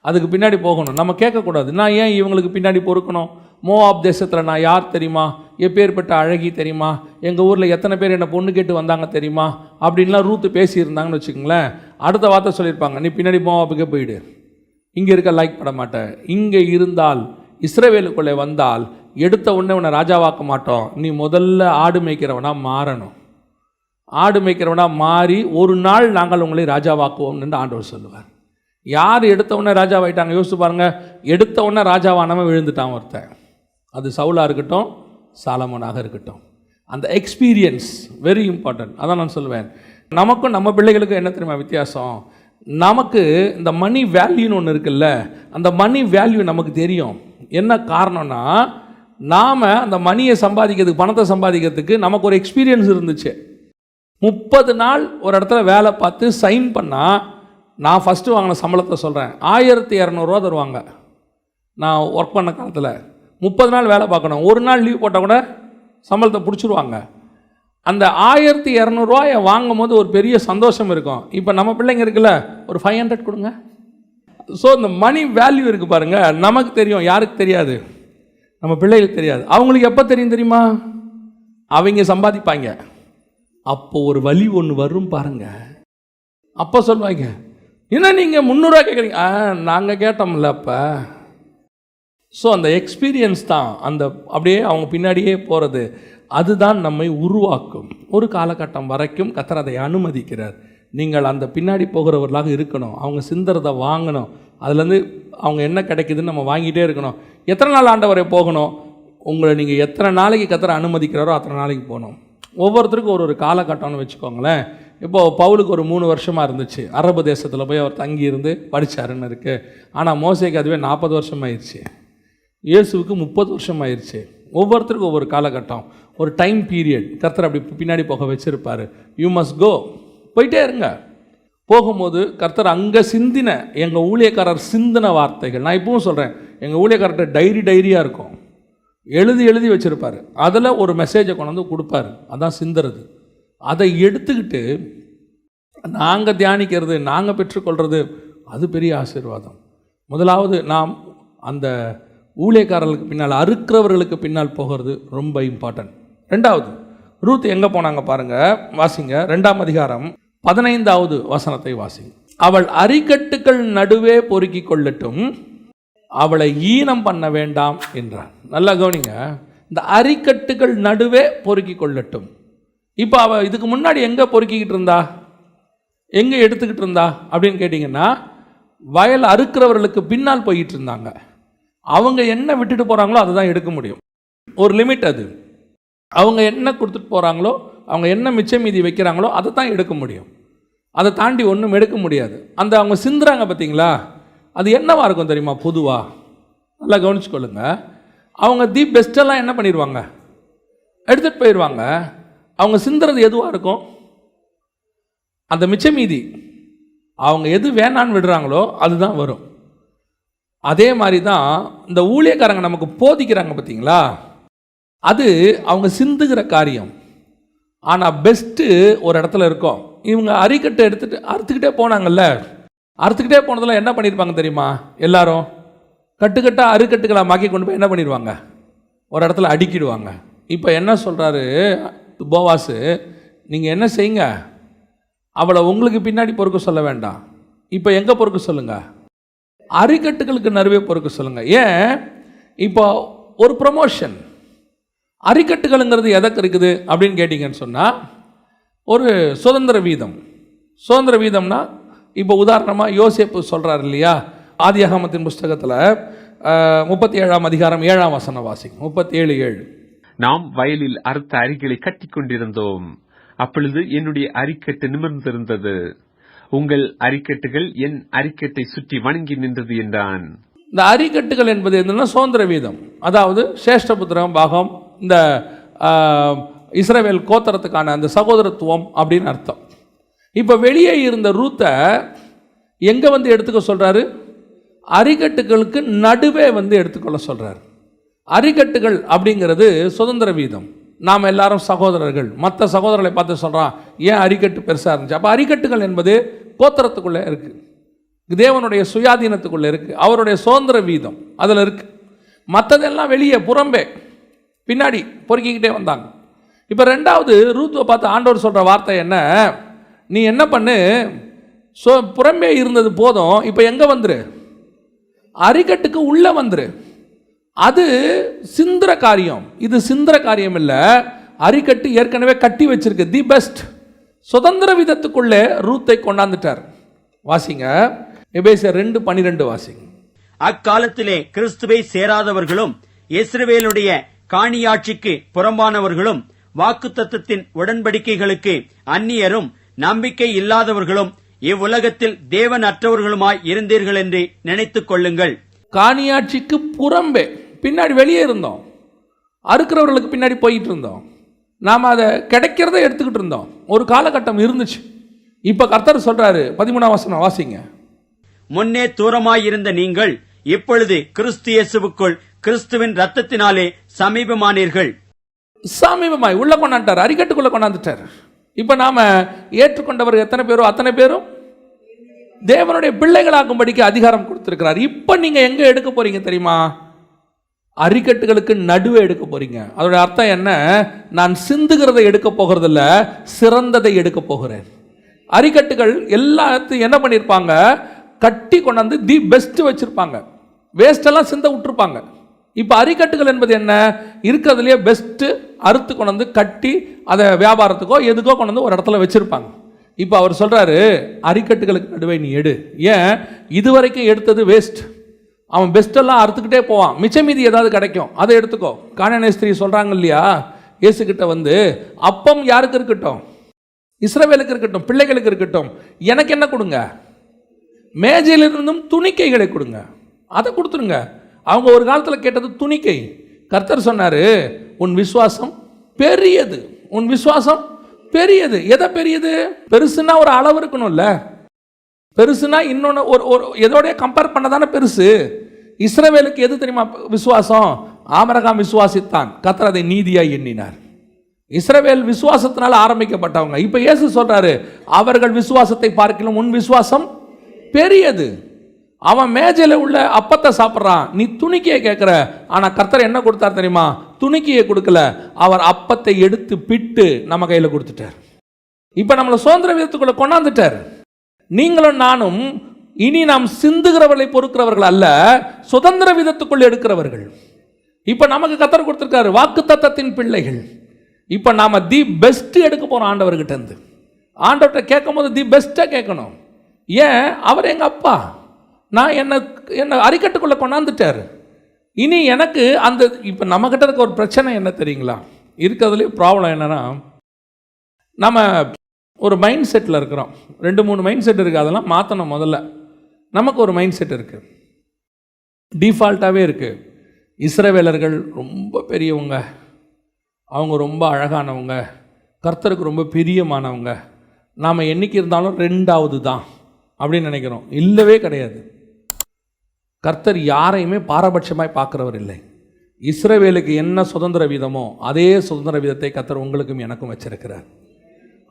அதுக்கு பின்னாடி போகணும். நம்ம கேட்கக்கூடாது, நான் ஏன் இவங்களுக்கு பின்னாடி பொறுக்கணும்? மோவாப் தேசத்தில் நான் யார் தெரியுமா? எப்பேற்பட்ட அழகி தெரியுமா? எங்கள் ஊரில் எத்தனை பேர் என்னை பொண்ணு கேட்டு வந்தாங்க தெரியுமா? அப்படின்லாம் ரூத்து பேசியிருந்தாங்கன்னு வச்சுக்கோங்களேன். அடுத்த வார்த்தை சொல்லியிருப்பாங்க, நீ பின்னாடி மோவாப்புக்கே போயிடு, இங்கே இருக்க லைக் பண்ண மாட்டேன். இங்கே இருந்தால், இஸ்ரவேலுக்குள்ளே வந்தால் எடுத்த உடனே உன்னை ராஜாவாக்க மாட்டோம். நீ முதல்ல ஆடு மேய்க்கிறவனா மாறணும். ஆடு மேய்க்கிறவனா மாறி ஒரு நாள் நாங்கள் உங்களை ராஜாவாக்குவோம் என்று ஆண்டவர் சொல்லுவார். யார் எடுத்த உடனே ராஜாவாயிட்டாங்க யோசிச்சு பாருங்க. எடுத்த உடனே ராஜாவானவன் விழுந்துட்டான் ஒருத்தன். அது சவுலாக இருக்கட்டும், சாலமோனாக இருக்கட்டும். அந்த எக்ஸ்பீரியன்ஸ் வெரி இம்பார்ட்டன்ட். அதான் நான் சொல்லுவேன், நமக்கும் நம்ம பிள்ளைகளுக்கும் என்ன தெரியுமா வித்தியாசம்? நமக்கு இந்த மணி வேல்யூன்னு ஒன்று இருக்குல்ல, அந்த மணி வேல்யூ நமக்கு தெரியும். என்ன காரணம்னா, நாம் அந்த மணியை சம்பாதிக்கிறதுக்கு, பணத்தை சம்பாதிக்கிறதுக்கு நமக்கு ஒரு எக்ஸ்பீரியன்ஸ் இருந்துச்சு. 30 நாள் ஒரு இடத்துல வேலை பார்த்து சைன் பண்ணால், நான் ஃபஸ்ட்டு வாங்கின சம்பளத்தை சொல்கிறேன், 1200 ரூபா தருவாங்க. நான் ஒர்க் பண்ண காலத்தில் 30 நாள் வேலை பார்க்கணும். ஒரு நாள் லீவ் போட்டால் கூட சம்பளத்தை பிடிச்சிருவாங்க. அந்த 1200 ரூபாயை வாங்கும் போது ஒரு பெரிய சந்தோஷம் இருக்கும். இப்போ நம்ம பிள்ளைங்க இருக்குல்ல, ஒரு 500 கொடுங்க. ஸோ இந்த மணி வேல்யூ இருக்குது பாருங்கள், நமக்கு தெரியும், யாருக்கு தெரியாது? நம்ம பிள்ளைகளுக்கு தெரியாது. அவங்களுக்கு எப்போ தெரியும் தெரியுமா? அவங்க சம்பாதிப்பாங்க. அப்போ ஒரு வழி ஒன்று வரும் பாருங்க. அப்போ சொல்லுவாங்க, என்ன நீங்கள் 300 ரூபா கேட்குறீங்க? நாங்கள் கேட்டோம்ல அப்போ. ஸோ அந்த எக்ஸ்பீரியன்ஸ் தான், அந்த அப்படியே அவங்க பின்னாடியே போகிறது, அதுதான் நம்மை உருவாக்கும். ஒரு காலகட்டம் வரைக்கும் கர்த்தர் அதை அனுமதிக்கிறார். நீங்கள் அந்த பின்னாடி போகிறவர்களாக இருக்கணும். அவங்க சிந்தறதை வாங்கணும். அதுலேருந்து அவங்க என்ன கிடைக்குதுன்னு நம்ம வாங்கிட்டே இருக்கணும். எத்தனை நாள் ஆண்டவரை போகணும்? உங்களை நீங்கள் எத்தனை நாளைக்கு கர்த்தர் அனுமதிக்கிறாரோ அத்தனை நாளைக்கு போகணும். ஒவ்வொருத்தருக்கும் ஒரு காலகட்டம்னு வச்சுக்கோங்களேன். இப்போது பவுலுக்கு ஒரு 3 வருஷமாக இருந்துச்சு. அரபு தேசத்தில் போய் அவர் தங்கி இருந்து படித்தாருன்னு இருக்குது. ஆனால் மோசேக்கு அதுவே 40 வருஷம் ஆயிடுச்சு. இயேசுவுக்கு 30 வருஷம் ஆயிடுச்சு. ஒவ்வொருத்தருக்கும் ஒவ்வொரு காலகட்டம், ஒரு டைம் பீரியட் கர்த்தர் அப்படி பின்னாடி போக வச்சுருப்பார். யூ மஸ்ட் கோ, போயிட்டே இருங்க. போகும்போது கர்த்தர் அங்கே சிந்தின, எங்கள் ஊழியக்காரர் சிந்தின வார்த்தைகள், நான் இப்பவும் சொல்கிறேன், எங்கள் ஊழியக்காரர்கிட்ட டைரியாக இருக்கும், எழுதி வச்சுருப்பார். அதில் ஒரு மெசேஜை கொண்டு வந்து கொடுப்பார். அதான் சிந்துறது. அதை எடுத்துக்கிட்டு நாங்கள் தியானிக்கிறது, நாங்கள் பெற்றுக்கொள்வது, அது பெரிய ஆசீர்வாதம். முதலாவது நாம் அந்த ஊழியக்காரர்களுக்கு பின்னால், அறுக்கிறவர்களுக்கு பின்னால் போகிறது ரொம்ப இம்பார்ட்டன்ட். 2வது, ரூத் எங்கே போனாங்க பாருங்கள், வாசிங்க. 2ஆம் அதிகாரம் 15வது வசனத்தை வாசிங்க. அவள் அரிக்கட்டுகள் நடுவே பொறுக்கிக் கொள்ளட்டும், அவளை ஈனம் பண்ண வேண்டாம் என்றார். நல்லா கவனிங்க, இந்த அரிக்கட்டுகள் நடுவே பொறுக்கிக் கொள்ளட்டும். இப்போ அவள் இதுக்கு முன்னாடி எங்கே பொறுக்கிக்கிட்டு இருந்தா, எங்கே எடுத்துக்கிட்டு இருந்தா அப்படின்னு கேட்டிங்கன்னா, வயல் அறுக்கிறவர்களுக்கு பின்னால் போயிட்டு இருந்தாங்க. அவங்க என்ன விட்டுட்டு போகிறாங்களோ அதை தான் எடுக்க முடியும். ஒரு லிமிட் அது. அவங்க என்ன கொடுத்துட்டு போகிறாங்களோ, அவங்க என்ன மிச்சம் மீதி வைக்கிறாங்களோ அதை தான் எடுக்க முடியும். அதை தாண்டி ஒன்றும் எடுக்க முடியாது. அந்த அவங்க சிந்துறாங்க பார்த்தீங்களா, அது என்னவாக இருக்கும் தெரியுமா? பொதுவாக நல்லா கவனிச்சுக்கொள்ளுங்க. அவங்க தி பெஸ்ட்டெல்லாம் என்ன பண்ணிடுவாங்க, எடுத்துகிட்டு போயிடுவாங்க. அவங்க சிந்துறது எதுவாக இருக்கும்? அந்த மிச்ச மீதி அவங்க எது வேணான்னு விடுறாங்களோ அதுதான் வரும். அதே மாதிரி தான் இந்த ஊழியக்காரங்க நமக்கு போதிக்கிறாங்க பார்த்தீங்களா, அது அவங்க சிந்துகிற காரியம். ஆனால் பெஸ்ட்டு ஒரு இடத்துல இருக்கும். இவங்க அரிக்கட்டை எடுத்துகிட்டு அறுத்துக்கிட்டே போனாங்கல்ல, அறுத்துக்கிட்டே போனதில் என்ன பண்ணியிருப்பாங்க தெரியுமா? எல்லாரும் கட்டுக்கட்டாக அறுக்கட்டுகளை மாக்கி கொண்டு போய் என்ன பண்ணிடுவாங்க, ஒரு இடத்துல அடிக்கிடுவாங்க. இப்போ என்ன சொல்கிறாரு போவாஸு, நீங்கள் என்ன செய்யுங்க, அவளை உங்களுக்கு பின்னாடி பொறுக்க சொல்ல வேண்டாம், இப்போ எங்கே பொறுக்க சொல்லுங்கள், அரிக்கட்டுகளுக்கு நடுவே பொறுக்க சொல்லுங்கள். ஏன்? இப்போ ஒரு ப்ரமோஷன். அரிக்கட்டுகளுங்கிறது எதற்கு இருக்குது அப்படின்னு கேட்டிங்கன்னு சொன்னால், ஒரு சுதந்திர வீதம். சுதந்திர வீதம்னா இப்போ உதாரணமாக யோசேப்பு சொல்கிறார் இல்லையா, ஆதியாகமத்தின் புஸ்தகத்தில் 37ஆம் அதிகாரம் 7ஆம் வசனம் வாசிங்க. 37:7. நாம் வயலில் அறுத்த அரிகளை கட்டி கொண்டிருந்தோம், அப்பொழுது என்னுடைய அரிக்கட்டு நிமிர்ந்திருந்தது, உங்கள் அரிக்கட்டுகள் என் அரிக்கட்டை சுற்றி வணங்கி நின்றது என்றான். இந்த அரிக்கட்டுகள் என்பது என்னன்னா சுதந்திர வீதம், அதாவது சேஷ்டபுத்திரம் பாகம், இந்த இஸ்ரவேல் கோத்திரத்துக்கான அந்த சகோதரத்துவம் அப்படின்னு அர்த்தம். இப்போ வெளியே இருந்த ரூத்தை எங்கே வந்து எடுத்துக்க சொல்கிறாரு? அரிக்கட்டுகளுக்கு நடுவே வந்து எடுத்துக்கொள்ள சொல்கிறார். அரிக்கட்டுகள் அப்படிங்கிறது சுதந்திர வீதம். நாம் எல்லாரும் சகோதரர்கள். மற்ற சகோதரர்களை பார்த்து சொல்கிறான், ஏன் அரிக்கட்டு பெருசாக இருந்துச்சு? அப்போ அரிக்கட்டுகள் என்பது கோத்திரத்துக்குள்ளே இருக்குது, தேவனுடைய சுயாதீனத்துக்குள்ளே இருக்குது, அவருடைய சுதந்திர வீதம் அதில் இருக்குது. மற்றதெல்லாம் வெளியே புறம்பே பின்னாடி பொறுக்கிக்கிட்டே வந்தாங்க. இப்போ ரெண்டாவது ரூத்துவை பார்த்து ஆண்டவர் சொல்கிற வார்த்தை என்ன? நீ என்ன பண்ணு, புறம்பே இருந்தது போதும், இப்போ எங்கே வந்துரு, அரிக்கட்டுக்கு உள்ளே வந்துரு. அது சிந்திர காரியம், இது சிந்திர காரியம் இல்லை. அரிக்கட்டு ஏற்கனவே கட்டி வச்சிருக்கு. தி பெஸ்ட் சுதந்திர விதத்துக்குள்ளே ரூத்தை கொண்டாந்துட்டார். வாசிங்க, எபேசியர் 2:12 வாசிங்க. அக்காலத்திலே கிறிஸ்துவை சேராதவர்களும் இஸ்ரவேலுடைய காணியாட்சிக்கு புறம்பானவர்களும் வாக்குத்தத்தத்தின் உடன்படிக்கைகளுக்கு அந்நியரும் நம்பிக்கை இல்லாதவர்களும் இவ்வுலகத்தில் தேவன் அற்றவர்களுமாய் இருந்தீர்கள் என்று நினைத்துக் கொள்ளுங்கள். காணியாட்சிக்கு புறம்பே, பின்னாடி வெளியே இருந்தோம், அறுக்கிறவர்களுக்கு பின்னாடி போயிட்டு இருந்தோம், நாம் அதை கிடைக்கிறத எடுத்துக்கிட்டு இருந்தோம். ஒரு காலகட்டம் இருந்துச்சு. இப்போ கர்த்தர் சொல்றாரு, 13ஆம் வசனம் வாசிங்க. முன்னே தூரமாயிருந்த நீங்கள் இப்பொழுது கிறிஸ்து இயேசுவுக்குள் கிறிஸ்துவின் ரத்தத்தினாலே சமீபமானீர்கள். சமீபமாய் உள்ள கொண்டாண்டார், அரிக்கட்டுக்குள்ள கொண்டாந்துட்டார். இப்போ நாம ஏற்றுக்கொண்டவர் எத்தனை பேரோ அத்தனை பேரும் தேவனுடைய பிள்ளைகளாகும்படிக்கு அதிகாரம் கொடுத்திருக்கிறார். இப்போ நீங்க எங்க எடுக்க போறீங்க தெரியுமா? அரிக்கட்டுகளுக்கு நடுவே எடுக்க போறீங்க. அதோட அர்த்தம் என்ன? நான் சிந்துகிறதை எடுக்க போகிறதில்ல, சிறந்ததை எடுக்க போகிறேன். அரிக்கட்டுகள் எல்லாத்தையும் என்ன பண்ணியிருப்பாங்க, கட்டி கொண்டாந்து தி பெஸ்ட் வச்சிருப்பாங்க, வேஸ்டெல்லாம் சிந்த விட்டுருப்பாங்க. இப்போ அரிக்கட்டுகள் என்பது என்ன? இருக்கிறதுலையே பெஸ்ட்டு அறுத்து கொண்டு கட்டி அதை வியாபாரத்துக்கோ எதுக்கோ கொண்டு ஒரு இடத்துல வச்சிருப்பாங்க. இப்போ அவர் சொல்றாரு, அரிக்கட்டுகளுக்கு நடுவே நீ எடு. ஏன்? இதுவரைக்கும் எடுத்தது வேஸ்ட். அவன் பெஸ்ட்டெல்லாம் அறுத்துக்கிட்டே போவான், மிச்ச மீதி ஏதாவது கிடைக்கும் அதை எடுத்துக்கோ. கானானிய ஸ்திரீ சொல்றாங்க இல்லையா, இயேசுகிட்ட வந்து, அப்பம் யாருக்கு இருக்கட்டும், இஸ்ரவேலுக்கு இருக்கட்டும், பிள்ளைகளுக்கு இருக்கட்டும், எனக்கு என்ன கொடுங்க, மேஜையிலிருந்தும் துணிக்கைகளை கொடுங்க, அதை கொடுத்துருங்க. அவங்க ஒரு காலத்தில் கேட்டது துணிக்கை. கர்த்தர் சொன்னாரு, உன் விசுவாசம் பெரியது, உன் விசுவாசம் பெரியது. எதை பெரியது? பெருசுன்னா ஒரு அளவு இருக்கணும்ல. பெருசுனா இன்னொன்று ஒரு எதோடைய கம்பேர் பண்ணதானே பெருசு. இஸ்ரவேலுக்கு எது தெரியுமா விசுவாசம்? ஆபிரகாம் விசுவாசித்தான், கர்த்தர் அதை நீதியாய் எண்ணினார். இஸ்ரவேல் விசுவாசத்தினால ஆரம்பிக்கப்பட்டவங்க. இப்ப இயேசு சொல்றாரு, அவர்கள் விசுவாசத்தை பார்க்கலாம் உன் விசுவாசம் பெரியது. அவன் மேஜையில உள்ள அப்பத்தை சாப்பிட்றான், நீ துணிக்கையை கேட்கிற. ஆனா கர்த்தர் என்ன கொடுத்தார் தெரியுமா? துணிக்கையை கொடுக்கல, அவர் அப்பத்தை எடுத்து பிட்டு நம்ம கையில கொடுத்துட்டார். இப்போ நம்மளை சுதந்திர விதத்துக்குள்ள கொண்டாந்துட்டார். நீங்களும் நானும் இனி நாம் சிந்துகிறவர்களை பொறுக்கிறவர்கள் அல்ல, சுதந்திர விதத்துக்குள் எடுக்கிறவர்கள். இப்போ நமக்கு கத்தர் கொடுத்துருக்காரு வாக்கு தத்தத்தின் பிள்ளைகள். இப்போ நாம் தி பெஸ்ட் எடுக்க போகிறோம் ஆண்டவர்கிட்ட இருந்து. ஆண்டவர்கிட்ட கேட்கும் போது தி பெஸ்ட்டாக கேட்கணும். ஏன்? அவர் எங்கள் அப்பா, நான் என்னை அரிக்கட்டுக்குள்ளே கொண்டாந்துட்டார். இனி எனக்கு அந்த இப்போ நம்மக்கிட்ட இருக்க ஒரு பிரச்சனை என்ன தெரியுங்களா? இருக்கிறதுலேயே ப்ராப்ளம் என்னென்னா, நம்ம ஒரு மைண்ட் செட்டில் இருக்கிறோம். 2-3 மைண்ட் செட் இருக்குது, அதெல்லாம் மாற்றணும். முதல்ல நமக்கு ஒரு மைண்ட் செட் இருக்குது, டிஃபால்ட்டாகவே இருக்குது. இஸ்ரவேலர்கள் ரொம்ப பெரியவங்க, அவங்க ரொம்ப அழகானவங்க, கர்த்தருக்கு ரொம்ப பிரியமானவங்க, நாம் என்றைக்கு இருந்தாலும் 2வது தான் அப்படின்னு நினைக்கிறோம். இல்லவே கிடையாது. கர்த்தர் யாரையுமே பாரபட்சமாய் பார்க்குறவர் இல்லை. இஸ்ரவேலுக்கு என்ன சுதந்திர வீதமோ அதே சுதந்திர வீதத்தை கர்த்தர் உங்களுக்கும் எனக்கும் வச்சிருக்கிறார்.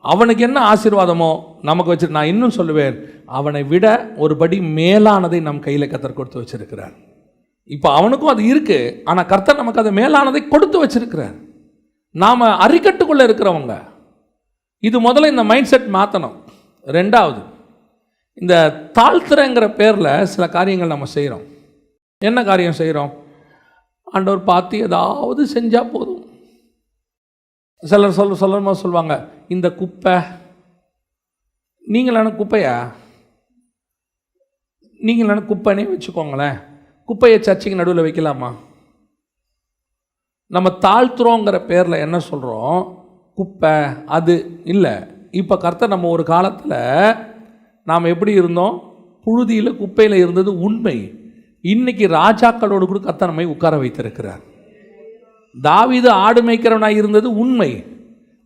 அவனுக்கு என்ன ஆசீர்வாதமோ நமக்கு வச்சு, நான் இன்னும் சொல்லுவேன், அவனை விட ஒரு படி மேலானதை நம் கையில் கர்த்தர் கொடுத்து வச்சிருக்கிறார். இப்போ அவனுக்கும் அது இருக்குது, ஆனால் கர்த்தர் நமக்கு அதை மேலானதை கொடுத்து வச்சிருக்கிறார். நாம் அரிக்கட்டுக்குள்ளே இருக்கிறவங்க. இது முதல்ல இந்த மைண்ட் செட் மாற்றணும். 2வது, இந்த தாழ்த்துறங்கிற பேரில் சில காரியங்கள் நம்ம செய்கிறோம். என்ன காரியம் செய்கிறோம்? ஆண்டவர் பார்த்து ஏதாவது செஞ்சால் போதும். சிலர் சொல்லுவாங்க, இந்த குப்பை, நீங்களான குப்பையா, நீங்களான குப்பைனே வச்சுக்கோங்களேன், குப்பையை சர்ச்சைக்கு நடுவில் வைக்கலாமா? நம்ம தாழ்த்துறோங்கிற பேரில் என்ன சொல்கிறோம்? குப்பை அது இல்லை. இப்போ கர்த்தர் நம்ம ஒரு காலத்தில் நாம் எப்படி இருந்தோம்? புழுதியில் குப்பையில் இருந்தது உண்மை. இன்னைக்கு ராஜாக்களோடு கூட கர்த்தர் நம்மை உட்கார வைத்திருக்கிறார். தாவீது ஆடு மேய்க்கிறவனாக இருந்தது உண்மை,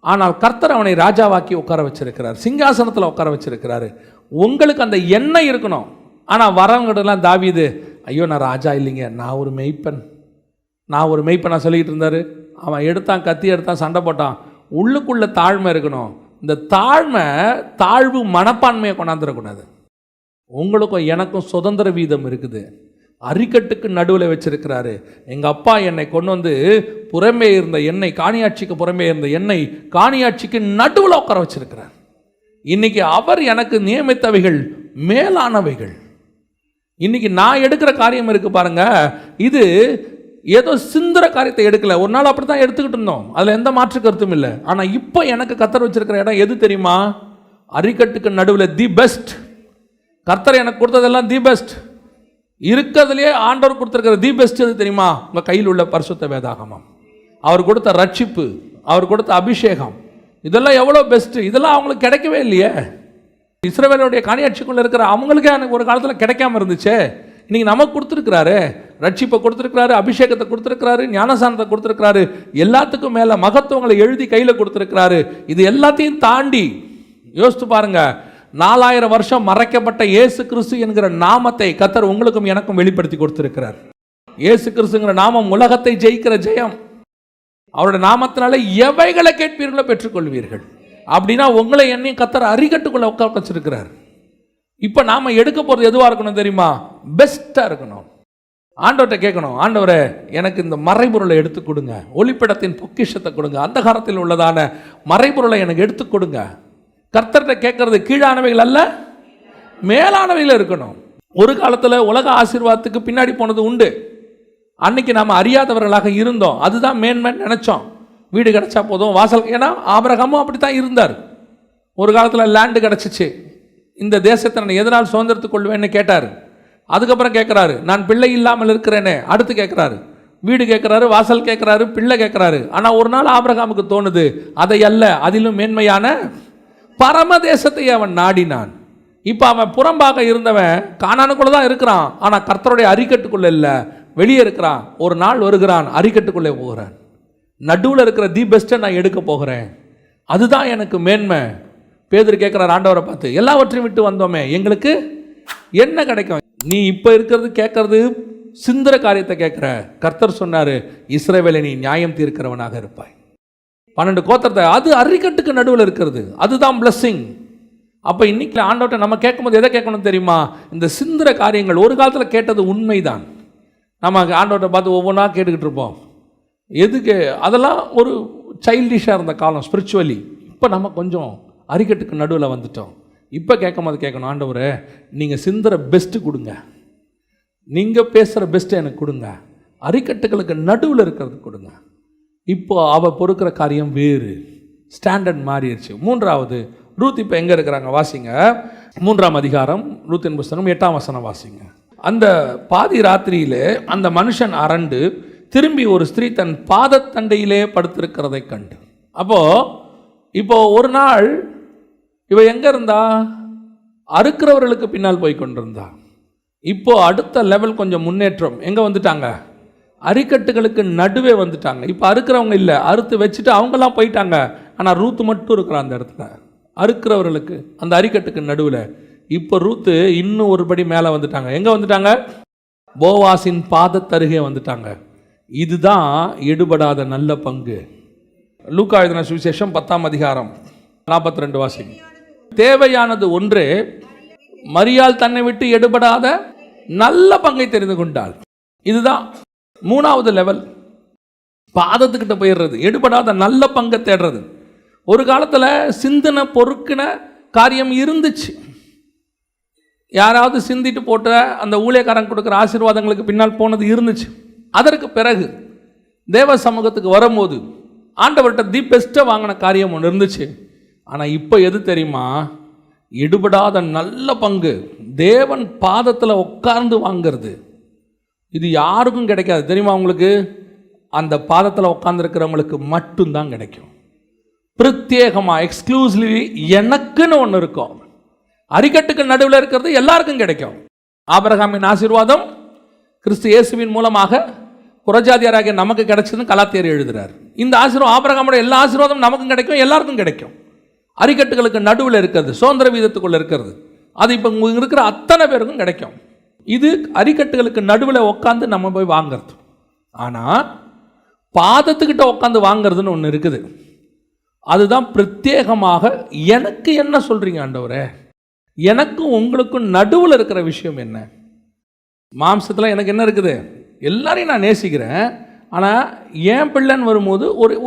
ஆனால் கர்த்தர் அவனை ராஜாவாக்கி உட்கார வச்சிருக்கிறார், சிங்காசனத்தில் உட்கார வச்சிருக்கிறாரு. உங்களுக்கு அந்த எண்ணெய் இருக்கணும். ஆனால் வரவங்கிட்டலாம் தாவீது, ஐயோ நான் ராஜா இல்லைங்க, நான் ஒரு மெய்ப்பன் நான் சொல்லிக்கிட்டு இருந்தார். அவன் எடுத்தான், கத்தி எடுத்தான், சண்டை போட்டான். உள்ளுக்குள்ள தாழ்மை இருக்கணும். இந்த தாழ்வு மனப்பான்மையை கொண்டாந்துடக்கூடாது. உங்களுக்கும் எனக்கும் சுதந்திர வீதம் இருக்குது. அரிக்கட்டுக்கு நடுவில் வச்சிருக்கிறாரு. எங்கள் அப்பா என்னை கொண்டு வந்து புறமே இருந்த எண்ணெய், காணியாட்சிக்கு புறமே இருந்த எண்ணெய் காணியாட்சிக்கு நடுவில் உட்கார வச்சிருக்கிறார். இன்னைக்கு அவர் எனக்கு நியமித்தவைகள் மேலானவைகள். இன்னைக்கு நான் எடுக்கிற காரியம் இருக்கு பாருங்க, இது ஏதோ சிந்துற காரியத்தை எடுக்கல. ஒரு நாள் அப்படி தான் எடுத்துக்கிட்டு இருந்தோம், அதில் எந்த மாற்று கருத்தும் இல்லை. ஆனால் இப்போ எனக்கு கர்த்தர் வச்சிருக்கிற இடம் எது தெரியுமா? அரிக்கட்டுக்கு நடுவில் தி பெஸ்ட். கர்த்தர் எனக்கு கொடுத்ததெல்லாம் தி பெஸ்ட். இருக்கிறதுலே ஆண்டவர் கொடுத்துருக்கிற தி பெஸ்ட் எது தெரியுமா? உங்கள் கையில் உள்ள பரிசுத்த வேதாகமம், அவர் கொடுத்த ரட்சிப்பு, அவர் கொடுத்த அபிஷேகம், இதெல்லாம் எவ்வளோ பெஸ்ட்டு. இதெல்லாம் அவங்களுக்கு கிடைக்கவே இல்லையே. இஸ்ரவேலுடைய காணியாட்சிக்குள்ளே இருக்கிற அவங்களுக்கே எனக்கு ஒரு காலத்தில் கிடைக்காம இருந்துச்சு. இன்னைக்கு நமக்கு கொடுத்துருக்கிறாரு, ரட்சிப்பை கொடுத்துருக்கிறாரு, அபிஷேகத்தை கொடுத்துருக்கிறாரு, ஞானசானத்தை கொடுத்துருக்கிறாரு, எல்லாத்துக்கும் மேலே மகத்துவங்களை எழுதி கையில் கொடுத்துருக்கிறாரு. இது எல்லாத்தையும் தாண்டி யோசித்து பாருங்க, 4000 வருஷம் மறைக்கப்பட்ட இயேசு கிறிஸ்து என்கிற நாமத்தை கர்த்தர் உங்களுக்கும் எனக்கும் வெளிப்படுத்தி கொடுத்திருக்கிறார். இயேசு கிறிஸ்துங்கிற நாமம் உலகத்தை ஜெயிக்கிற ஜெயம். அவருடைய நாமத்தினால எவைகளை கேட்பீர்களோ பெற்றுக்கொள்வீர்கள். அப்படின்னா உங்களை என்னையும் கர்த்தர் அரிக்கட்டுக்குள்ள உட்கார வச்சிருக்கிறார். இப்போ நாம எடுக்க போறது எதுவா இருக்கணும் தெரியுமா? பெஸ்டா இருக்கணும். ஆண்டவர்கிட்ட கேட்கணும், ஆண்டவரே எனக்கு இந்த மறைபொருளை எடுத்து கொடுங்க, ஒளிப்படத்தின் பொக்கிஷத்தை கொடுங்க, அந்த காலத்தில் உள்ளதான மறைபொருளை எனக்கு எடுத்து கொடுங்க. கர்த்தர்கிட்ட கேட்கறது கீழானவைகள் அல்ல, மேலானவைகள் இருக்கணும். ஒரு காலத்தில் உலக ஆசீர்வாதத்துக்கு பின்னாடி போனது உண்டு. அன்னைக்கு நாம் அறியாதவர்களாக இருந்தோம், அதுதான் மேன்மேன் நினைச்சோம். வீடு கிடைச்சா போதும், வாசல். ஏன்னா ஆபிரகாமும் அப்படித்தான் இருந்தார். ஒரு காலத்தில் லேண்டு கிடச்சிச்சு, இந்த தேசத்தை நான் எதனால் சுதந்திரத்துக் கொள்வேன்னு கேட்டார். அதுக்கப்புறம் கேட்குறாரு, நான் பிள்ளை இல்லாமல் இருக்கிறேனே. அடுத்து கேட்குறாரு, வீடு கேட்குறாரு, வாசல் கேட்குறாரு, பிள்ளை கேட்குறாரு. ஆனால் ஒரு நாள் ஆபிரகாமுக்கு தோணுது, அதை அல்ல, அதிலும் மேன்மையான பரமதேசத்தை அவன் நாடினான். இப்போ அவன் புறம்பாக இருந்தவன் கானானுக்குள்ளே தான் இருக்கிறான், ஆனால் கர்த்தருடைய அரிக்கட்டுக்குள்ளே இல்லை, வெளியே இருக்கிறான். ஒரு நாள் வருகிறான், அரிக்கட்டுக்குள்ளே போகிறான். நடுவில் இருக்கிற தி பெஸ்ட்டை நான் எடுக்க போகிறேன், அதுதான் எனக்கு மேன்மை. பேதுரு கேட்குறார் ஆண்டவரை பார்த்து, எல்லாவற்றையும் விட்டு வந்தோமே, எங்களுக்கு என்ன கிடைக்கும்? நீ இப்போ இருக்கிறது கேட்கறது சிந்திர காரியத்தை கேட்குற. கர்த்தர் சொன்னார், இஸ்ரவேலை நீ நியாயம் தீர்க்கிறவனாக இருப்பாய். 12 கோத்திரத்தை, அது அரிக்கட்டுக்கு நடுவில் இருக்கிறது, அதுதான் பிளஸ்ஸிங். அப்போ இன்னைக்கு ஆண்டவர்கிட்ட நம்ம கேட்கும்போது எதை கேட்கணும் தெரியுமா? இந்த சிந்திர காரியங்கள். ஒரு காலத்தில் கேட்டது உண்மைதான். நம்ம ஆண்டவர்கிட்ட பார்த்து ஒவ்வொன்றா கேட்டுக்கிட்டு இருப்போம். எதுக்கு? அதெல்லாம் ஒரு சைல்டிஷாக இருந்த காலம் ஸ்பிரிச்சுவலி. இப்போ நம்ம கொஞ்சம் அரிக்கட்டுக்கு நடுவில் வந்துட்டோம். இப்போ கேட்கும் போது கேட்கணும், ஆண்டவரே நீங்கள் சிந்துற பெஸ்ட்டு கொடுங்க, நீங்கள் பேசுகிற பெஸ்ட்டை எனக்கு கொடுங்க, அரிக்கட்டுகளுக்கு நடுவில் இருக்கிறது கொடுங்க. இப்போ அவள் பொறுக்கிற காரியம் வேறு, ஸ்டாண்டர்ட் மாறிடுச்சு. மூன்றாவது, ரூத் இப்போ எங்கே இருக்கிறாங்க வாசிங்க. 3ஆம் அதிகாரம் ரூத்தின் புஸ்தகம் 8ஆம் வசனம் வாசிங்க. அந்த பாதி ராத்திரியிலே அந்த மனுஷன் அரண்டு திரும்பி ஒரு ஸ்திரீ தன் பாதத்தண்டையிலே படுத்திருக்கிறதை கண்டு. இப்போ ஒரு நாள் இவ எங்கே இருந்தா? அறுக்கிறவர்களுக்கு பின்னால் போய் கொண்டிருந்தா. இப்போ அடுத்த லெவல் கொஞ்சம் முன்னேற்றம். எங்கே வந்துட்டாங்க? அரிக்கட்டுகளுக்கு நடுவே வந்துட்டாங்க. இப்போ அறுக்கிறவங்க இல்லை, அறுத்து வச்சுட்டு அவங்கெல்லாம் போயிட்டாங்க. ஆனால் ரூத்து மட்டும் இருக்கிற அந்த இடத்துல, அறுக்கிறவர்களுக்கு அந்த அரிக்கட்டுக்கு நடுவில். இப்போ ரூத்து இன்னும் ஒரு படி மேலே வந்துட்டாங்க. எங்கே வந்துட்டாங்க? போவாசின் பாதத்தருகே வந்துட்டாங்க. இதுதான் எடுபடாத நல்ல பங்கு. லூக்கா எழுதின சுவிசேஷம் 10ஆம் அதிகாரம் 42 வாசிங்க. தேவையானது ஒன்றே, மரியாள் தன்னை விட்டு எடுபடாத நல்ல பங்கை தெரிந்து கொண்டாள். இதுதான் 3வது லெவல். பாதத்துக்கிட்ட போயிடுறது, எடுபடாத நல்ல பங்கை தேடுறது. ஒரு காலத்தில் சிந்தின பொறுக்கின காரியம் இருந்துச்சு. யாராவது சிந்திட்டு போட்ட அந்த ஊழியக்காரன் கொடுக்குற ஆசீர்வாதங்களுக்கு பின்னால் போனது இருந்துச்சு. அதற்கு பிறகு தேவ சமூகத்துக்கு வரும்போது ஆண்டவர்கிட்ட தி பெஸ்ட்டை வாங்கின காரியம் ஒன்று இருந்துச்சு. ஆனால் இப்போ எது தெரியுமா? எடுபடாத நல்ல பங்கு, தேவன் பாதத்தில் உட்கார்ந்து வாங்கிறது. இது யாருக்கும் கிடைக்காது தெரியுமா உங்களுக்கு? அந்த பாதத்தில் உட்கார்ந்துருக்கிறவங்களுக்கு மட்டும்தான் கிடைக்கும். பிரத்யேகமாக எக்ஸ்க்ளூசிவ்லி எனக்குன்னு ஒன்று இருக்கும். அரிக்கட்டுக்கு நடுவில் இருக்கிறது எல்லாருக்கும் கிடைக்கும். ஆபிரகாமின் ஆசீர்வாதம் கிறிஸ்து இயேசுவின் மூலமாக புறஜாதியாராகிய நமக்கு கிடைச்சதுன்னு கலாத்தியர் எழுதுறார். இந்த ஆசீர்வாதம், ஆபிரகாமோட எல்லா ஆசீர்வாதம் நமக்கும் கிடைக்கும், எல்லாருக்கும் கிடைக்கும். அரிக்கட்டுகளுக்கு நடுவில் இருக்கிறது, சுதந்திர வீதத்துக்குள்ள இருக்கிறது, அது இப்போ இங்கே இருக்கிற அத்தனை பேருக்கும் கிடைக்கும். இது அரிக்கட்டுகளுக்கு நடுவில் உட்காந்து நம்ம போய் வாங்கிறது. ஆனால் பாதத்துக்கிட்ட உட்காந்து வாங்கிறதுன்னு ஒன்று இருக்குது. அதுதான் பிரத்யேகமாக எனக்கு என்ன சொல்கிறீங்க ஆண்டவரே, எனக்கும் உங்களுக்கும் நடுவில் இருக்கிற விஷயம் என்ன? மாம்சத்தில் எனக்கு என்ன இருக்குது? எல்லாரையும் நான் நேசிக்கிறேன். ஆனால் என் பிள்ளைன்னு வரும்போது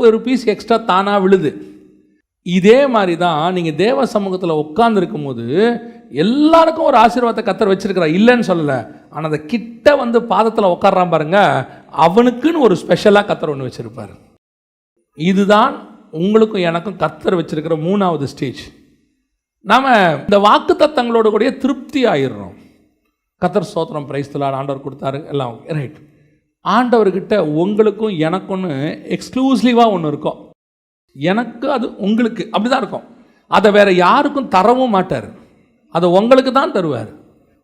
ஒரு பீஸ் எக்ஸ்ட்ரா தானாக விழுது. இதே மாதிரி தான் நீங்கள் தேவ சமூகத்தில் உட்கார்ந்துருக்கும் போது எல்லாருக்கும் ஒரு ஆசீர்வாதத்தை கர்த்தர் வச்சிருக்கிறார், இல்லைன்னு சொல்லலை. ஆனால் அந்த கிட்ட வந்து பாதத்தில் உட்கார்றான் பாருங்க, அவனுக்குன்னு ஒரு ஸ்பெஷலாக கர்த்தர் ஒன்று வச்சிருப்பார். இதுதான் உங்களுக்கும் எனக்கும் கர்த்தர் வச்சிருக்கிற 3வது ஸ்டேஜ். நாம் இந்த வாக்கு தத்தங்களோடு கூடிய திருப்தி ஆயிடுறோம். கர்த்தர் ஸ்தோத்திரம், பிரைஸ் தி லார்ட், ஆண்டவர் கொடுத்தாரு எல்லாம் ரைட். ஆண்டவர்கிட்ட உங்களுக்கும் எனக்குன்னு எக்ஸ்க்ளூசிவாக ஒன்று இருக்கும். எனக்கு அது உங்களுக்கு அப்படி தான் இருக்கும். அதை வேற யாருக்கும் தரவும் மாட்டார், அதை உங்களுக்கு தான் தருவார்.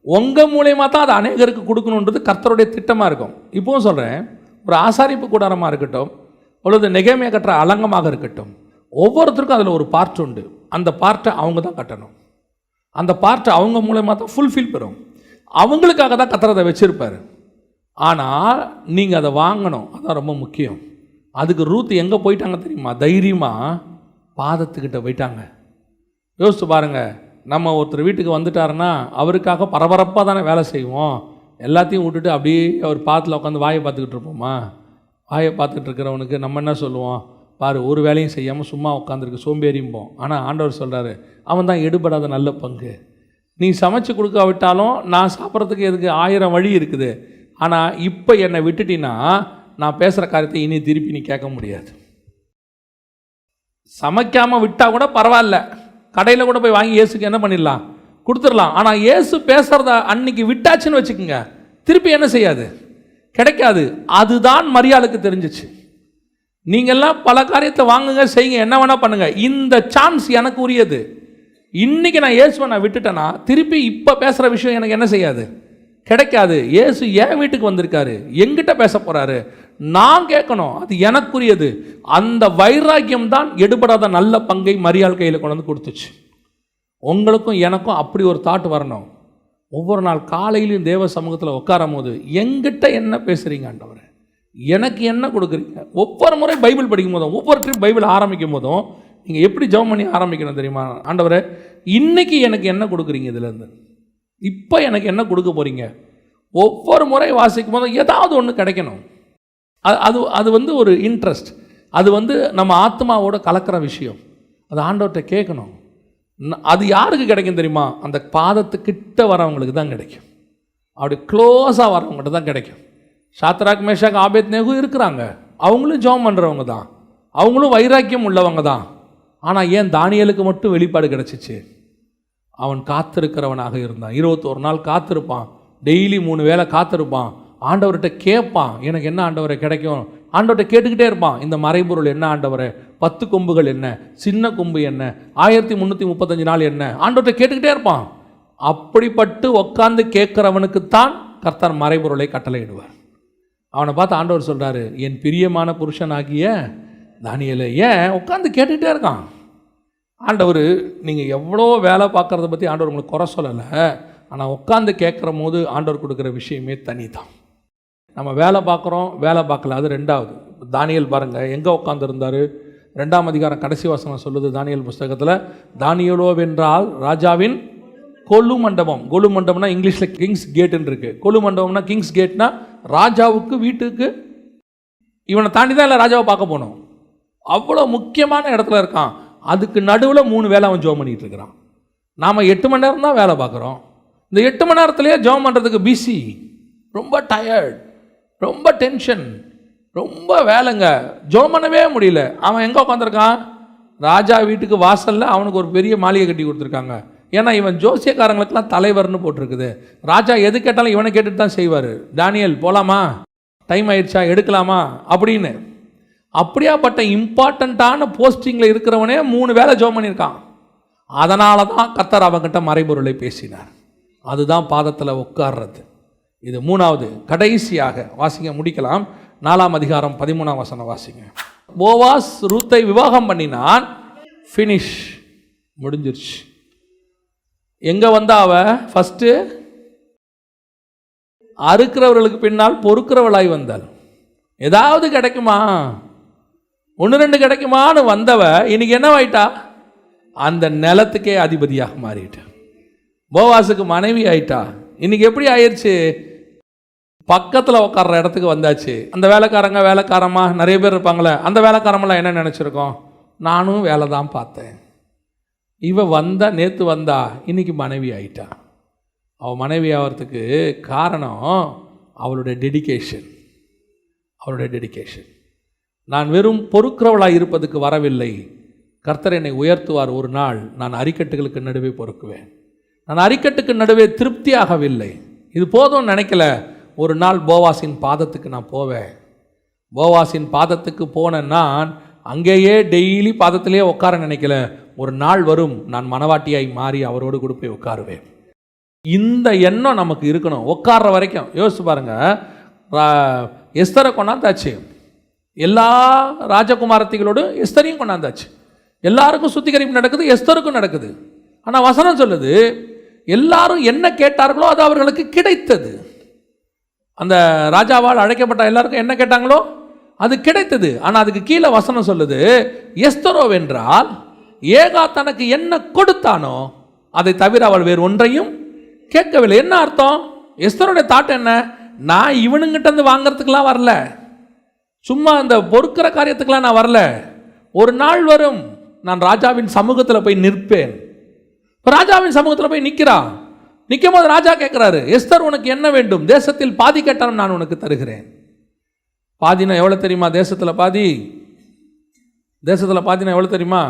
உங்கள் மூலயமா தான் அதை அநேகருக்கு கொடுக்கணுன்றது கர்த்தருடைய திட்டமாக இருக்கும். இப்போவும் சொல்கிறேன், ஒரு ஆசாரிப்பு கூடாரமாக இருக்கட்டும், அல்லது நெகேமியா கட்டுற அலங்கமாக இருக்கட்டும், ஒவ்வொருத்தருக்கும் அதில் ஒரு பார்ட் உண்டு. அந்த பார்ட்டை அவங்க தான் கட்டணும். அந்த பார்ட்டை அவங்க மூலயமா தான் ஃபுல்ஃபில் பெறும். அவங்களுக்காக தான் கர்த்தர் அதை வச்சுருப்பார். ஆனால் நீங்கள் அதை வாங்கணும், அதான் ரொம்ப முக்கியம். அதுக்கு ரூத் எங்கே போயிட்டாங்க தெரியுமா? தைரியமாக பாதத்துக்கிட்ட போயிட்டாங்க. யோசிச்சு பாருங்கள், நம்ம ஒருத்தர் வீட்டுக்கு வந்துட்டாருன்னா அவருக்காக பரபரப்பாக தானே வேலை செய்வோம். எல்லாத்தையும் விட்டுட்டு அப்படியே அவர் பாதத்தில் உட்காந்து வாயை பார்த்துக்கிட்டு இருப்போமா? வாயை பார்த்துட்டு இருக்கிறவனுக்கு நம்ம என்ன சொல்லுவோம்? பாரு, ஒரு வேலையும் செய்யாமல் சும்மா உட்காந்துருக்கு, சோம்பேறியும்போம். ஆனால் ஆண்டவர் சொல்கிறாரு, அவன் தான் எடுபடாத நல்ல பங்கு. நீ சமைச்சு கொடுக்காவிட்டாலும் நான் சாப்பிட்றதுக்கு எதுக்கு 1000 வழி இருக்குது. ஆனால் இப்போ என்னை விட்டுட்டினா நான் பேசுகிற காரியத்தை இனி திருப்பி நீ கேட்க முடியாது. சமைக்காமல் விட்டால் கூட பரவாயில்ல, கடையில் கூட போய் வாங்கி இயேசுக்கு என்ன பண்ணிடலாம், கொடுத்துடலாம். ஆனால் இயேசு பேசுகிறத அன்னைக்கு விட்டாச்சுன்னு வச்சுக்கோங்க, திருப்பி என்ன செய்யாது, கிடைக்காது. அதுதான் மரியாளுக்கு தெரிஞ்சிச்சு. நீங்கள்லாம் பல காரியத்தை வாங்குங்க, செய்யுங்க, என்ன வேணால் பண்ணுங்க, இந்த சான்ஸ் எனக்கு உரியது. இன்றைக்கி நான் இயேசுவை நான் விட்டுட்டேன்னா திருப்பி இப்போ பேசுகிற விஷயம் எனக்கு என்ன செய்யாது, கிடைக்காது. இயேசு என் வீட்டுக்கு வந்திருக்காரு, எங்கிட்ட பேச போகிறாரு, நான் கேட்கணும், அது எனக்குரியது. அந்த வைராக்கியம் தான் எடுபடாத நல்ல பங்கை மரியாள் கையில் கொண்டு வந்து கொடுத்துச்சு. உங்களுக்கும் எனக்கும் அப்படி ஒரு தாட் வரணும். ஒவ்வொரு நாள் காலையிலையும் தேவ சமூகத்தில் உட்காரும் போது எங்கிட்ட என்ன பேசுகிறீங்க ஆண்டவரே, எனக்கு என்ன கொடுக்குறீங்க? ஒவ்வொரு முறை பைபிள் படிக்கும் போதும், ஒவ்வொரு ட்ரிப் பைபிள் ஆரம்பிக்கும் போதும் நீங்கள் எப்படி ஜெபம் பண்ணி ஆரம்பிக்கணும் தெரியுமா? ஆண்டவரே, இன்னைக்கு எனக்கு என்ன கொடுக்குறீங்க, இதுலேருந்து இப்போ எனக்கு என்ன கொடுக்க போகிறீங்க? ஒவ்வொரு முறை வாசிக்கும் போதும் ஏதாவது ஒன்று கிடைக்கணும். அது வந்து ஒரு இன்ட்ரெஸ்ட், அது வந்து நம்ம ஆத்மாவோட கலக்கிற விஷயம். அது ஆண்டவர்கிட்ட கேட்கணும். அது யாருக்கு கிடைக்கும் தெரியுமா? அந்த பாதத்துக்கிட்ட வரவங்களுக்கு தான் கிடைக்கும். அப்படி க்ளோஸாக வரவங்ககிட்ட தான் கிடைக்கும். சாத்ராக் மேஷாக் ஆபேத்நேகோ இருக்கிறாங்க, அவங்களும் ஜெபம் பண்ணுறவங்க தான், அவங்களும் வைராக்கியம் உள்ளவங்க தான். ஆனால் ஏன் தானியேலுக்கு மட்டும் வெளிப்பாடு கிடச்சிச்சு? அவன் காத்திருக்கிறவனாக இருந்தான். 21 நாள் காத்திருப்பான், டெய்லி 3 வேளை காத்திருப்பான், ஆண்டவர்கிட்ட கேட்பான், எனக்கு என்ன ஆண்டவரை கிடைக்கும், ஆண்டவர்கிட்ட கேட்டுக்கிட்டே இருப்பான். இந்த மறைபொருள் என்ன ஆண்டவரை, 10 கொம்புகள் என்ன, சின்ன கொம்பு என்ன, 1335 நாள் என்ன, ஆண்டவர்கிட்ட கேட்டுக்கிட்டே இருப்பான். அப்படிப்பட்டு உட்கார்ந்து கேட்கிறவனுக்குத்தான் கர்த்தர் மறைபொருளை கட்டளையிடுவார். அவனை பார்த்து ஆண்டவர் சொல்கிறாரு, என் பிரியமான புருஷனாகிய தானியேலே, ஏன் உட்காந்து கேட்டுக்கிட்டே இருக்கான். ஆண்டவர் நீங்கள் எவ்வளோ வேலை பார்க்குறத பற்றி ஆண்டவர் உங்களுக்கு குறை சொல்லலை, ஆனால் உட்காந்து கேட்குற போது ஆண்டவர் கொடுக்குற விஷயமே தனி தான். நம்ம வேலை பார்க்குறோம், வேலை பார்க்கல, அது ரெண்டாவது. தானியேல் பாருங்கள் எங்கே உட்காந்துருந்தார். 2ஆம் அதிகாரம் கடைசி வசனம் சொல்லுது தானியேல் புஸ்தகத்தில், தானியேலோவென்றால் ராஜாவின் கொலு மண்டபம். கொலு மண்டபம்னா இங்கிலீஷில் கிங்ஸ் கேட்டுன்னு இருக்குது. கொலு மண்டபம்னா கிங்ஸ் கேட்னா ராஜாவுக்கு வீட்டுக்கு இவனை தாண்டி தான் இல்லை ராஜாவை பார்க்க போனோம். அவ்வளோ முக்கியமான இடத்துல இருக்கான். அதுக்கு நடுவில் 3 வேலை அவன் ஜெபம் பண்ணிகிட்டு இருக்கிறான். நாம் 8 மணி நேரம் தான் வேலை பார்க்குறோம். இந்த 8 மணி நேரத்துலேயே ஜெபம் பண்ணுறதுக்கு பிஸி, ரொம்ப டயர்ட், ரொம்ப டென்ஷன், ரொம்ப வேலைங்க, ஜெபம் பண்ணவே முடியல. அவன் எங்கே உட்காந்துருக்கான்? ராஜா வீட்டுக்கு வாசலில் அவனுக்கு ஒரு பெரிய மாளிகை கட்டி கொடுத்துருக்காங்க. ஏன்னா இவன் ஜோசியக்காரங்களுக்கெல்லாம் தலைவர்னு போட்டிருக்குது. ராஜா எது கேட்டாலும் இவனை கேட்டுட்டு தான் செய்வார். தானியேல் போகலாமா, டைம் ஆயிடுச்சா, எடுக்கலாமா அப்படின்னு. அப்படியாப்பட்ட இம்பார்ட்டண்ட்டான போஸ்டிங்கில் இருக்கிறவனே 3 வேலை ஜெபம் பண்ணியிருக்கான். அதனால தான் கர்த்தர் அவன்கிட்ட மறைபொருளை பேசினார். அதுதான் பாதத்தில் உட்கார்றது. இது 3வது. கடைசியாக வாசிங்க, முடிக்கலாம். 4ஆம் அதிகாரம் 13ஆம் வசனம் வாசிங்க. போவாஸ் ரூத்தை விவாகம் பண்ணினான், ஃபினிஷ், முடிஞ்சிருச்சு. எங்கே வந்தா அவ? ஃபஸ்ட்டு அறுக்கிறவர்களுக்கு பின்னால் பொறுக்கிறவளாய் வந்தாள். ஏதாவது கிடைக்குமா, 1-2 கிடைக்குமான்னு வந்தவ இன்னைக்கு என்னவாயிட்டா? அந்த நிலத்துக்கே அதிபதியாக மாறிட்டா. போவாஸுக்கு மனைவி ஆயிட்டா. இன்னைக்கு எப்படி ஆயிடுச்சு? பக்கத்தில் உட்கார்ற இடத்துக்கு வந்தாச்சு. அந்த வேலைக்காரமா நிறைய பேர் இருப்பாங்களே, அந்த வேலைக்காரமெல்லாம் என்ன நினச்சிருக்கோம்? நானும் வேலை தான் பார்த்தேன். இவ வந்தா, நேற்று வந்தா, இன்னைக்கு மனைவி ஆயிட்டா. அவள் மனைவி ஆகிறதுக்கு காரணம் அவளுடைய டெடிகேஷன். நான் வெறும் பொறுக்கிறவளாக இருப்பதுக்கு வரவில்லை. கர்த்தர் என்னை உயர்த்துவார். ஒரு நாள் நான் அரிக்கட்டுகளுக்கு நடுவே பொறுக்குவேன். நான் அரிக்கட்டுக்கு நடுவே திருப்தியாகவில்லை, இது போதும் நினைக்கல. ஒரு நாள் போவாஸின் பாதத்துக்கு நான் போவேன். போவாஸின் பாதத்துக்கு போன நான் அங்கேயே டெய்லி பாதத்திலேயே உட்கார நினைக்கல. ஒரு நாள் வரும், நான் மனவாட்டியாய் மாறி அவரோடு கூட போய் உட்காருவேன். இந்த எண்ணம் நமக்கு இருக்கணும். உட்கார்ற வரைக்கும் யோசிச்சு பாருங்க. எஸ்தரை கொண்டாந்தாச்சு, எல்லா ராஜகுமாரத்திகளோடு எஸ்தரையும் கொண்டாந்தாச்சு. எல்லாருக்கும் சுத்திகரிப்பு நடக்குது, எஸ்தருக்கும் நடக்குது. ஆனால் வசனம் சொல்லுது, எல்லாரும் என்ன கேட்டார்களோ அது அவர்களுக்கு கிடைத்தது. அந்த ராஜாவால் அழைக்கப்பட்ட எல்லாருக்கும் என்ன கேட்டாங்களோ அது கிடைத்தது. ஆனால் அதுக்கு கீழே வசனம் சொல்லுது, எஸ்தரோ வென்றால் ஏகா தனக்கு என்ன கொடுத்தானோ அதை தவிர அவள் வேறு ஒன்றையும் கேட்கவில்லை. என்ன அர்த்தம்? எஸ்தரோட தாட் என்ன? நான் இவனுங்கிட்ட இருந்து வாங்கறதுக்கெல்லாம் வரல, சும்மா அந்த பொறுக்கிற காரியத்துக்கெல்லாம் நான் வரல. ஒரு நாள் வரும், நான் ராஜாவின் சமூகத்தில் போய் நிற்பேன். ராஜாவின் சமூகத்தில் போய் நிற்கிறான். நிற்கும் போது ராஜா கேட்குறாரு, எஸ்தர் உனக்கு என்ன வேண்டும்? தேசத்தில் பாதி கேட்டாலும் நான் உனக்கு தருகிறேன். பாதினா எவ்வளோ தெரியுமா? தேசத்தில் பாதினா எவ்வளோ தெரியுமா?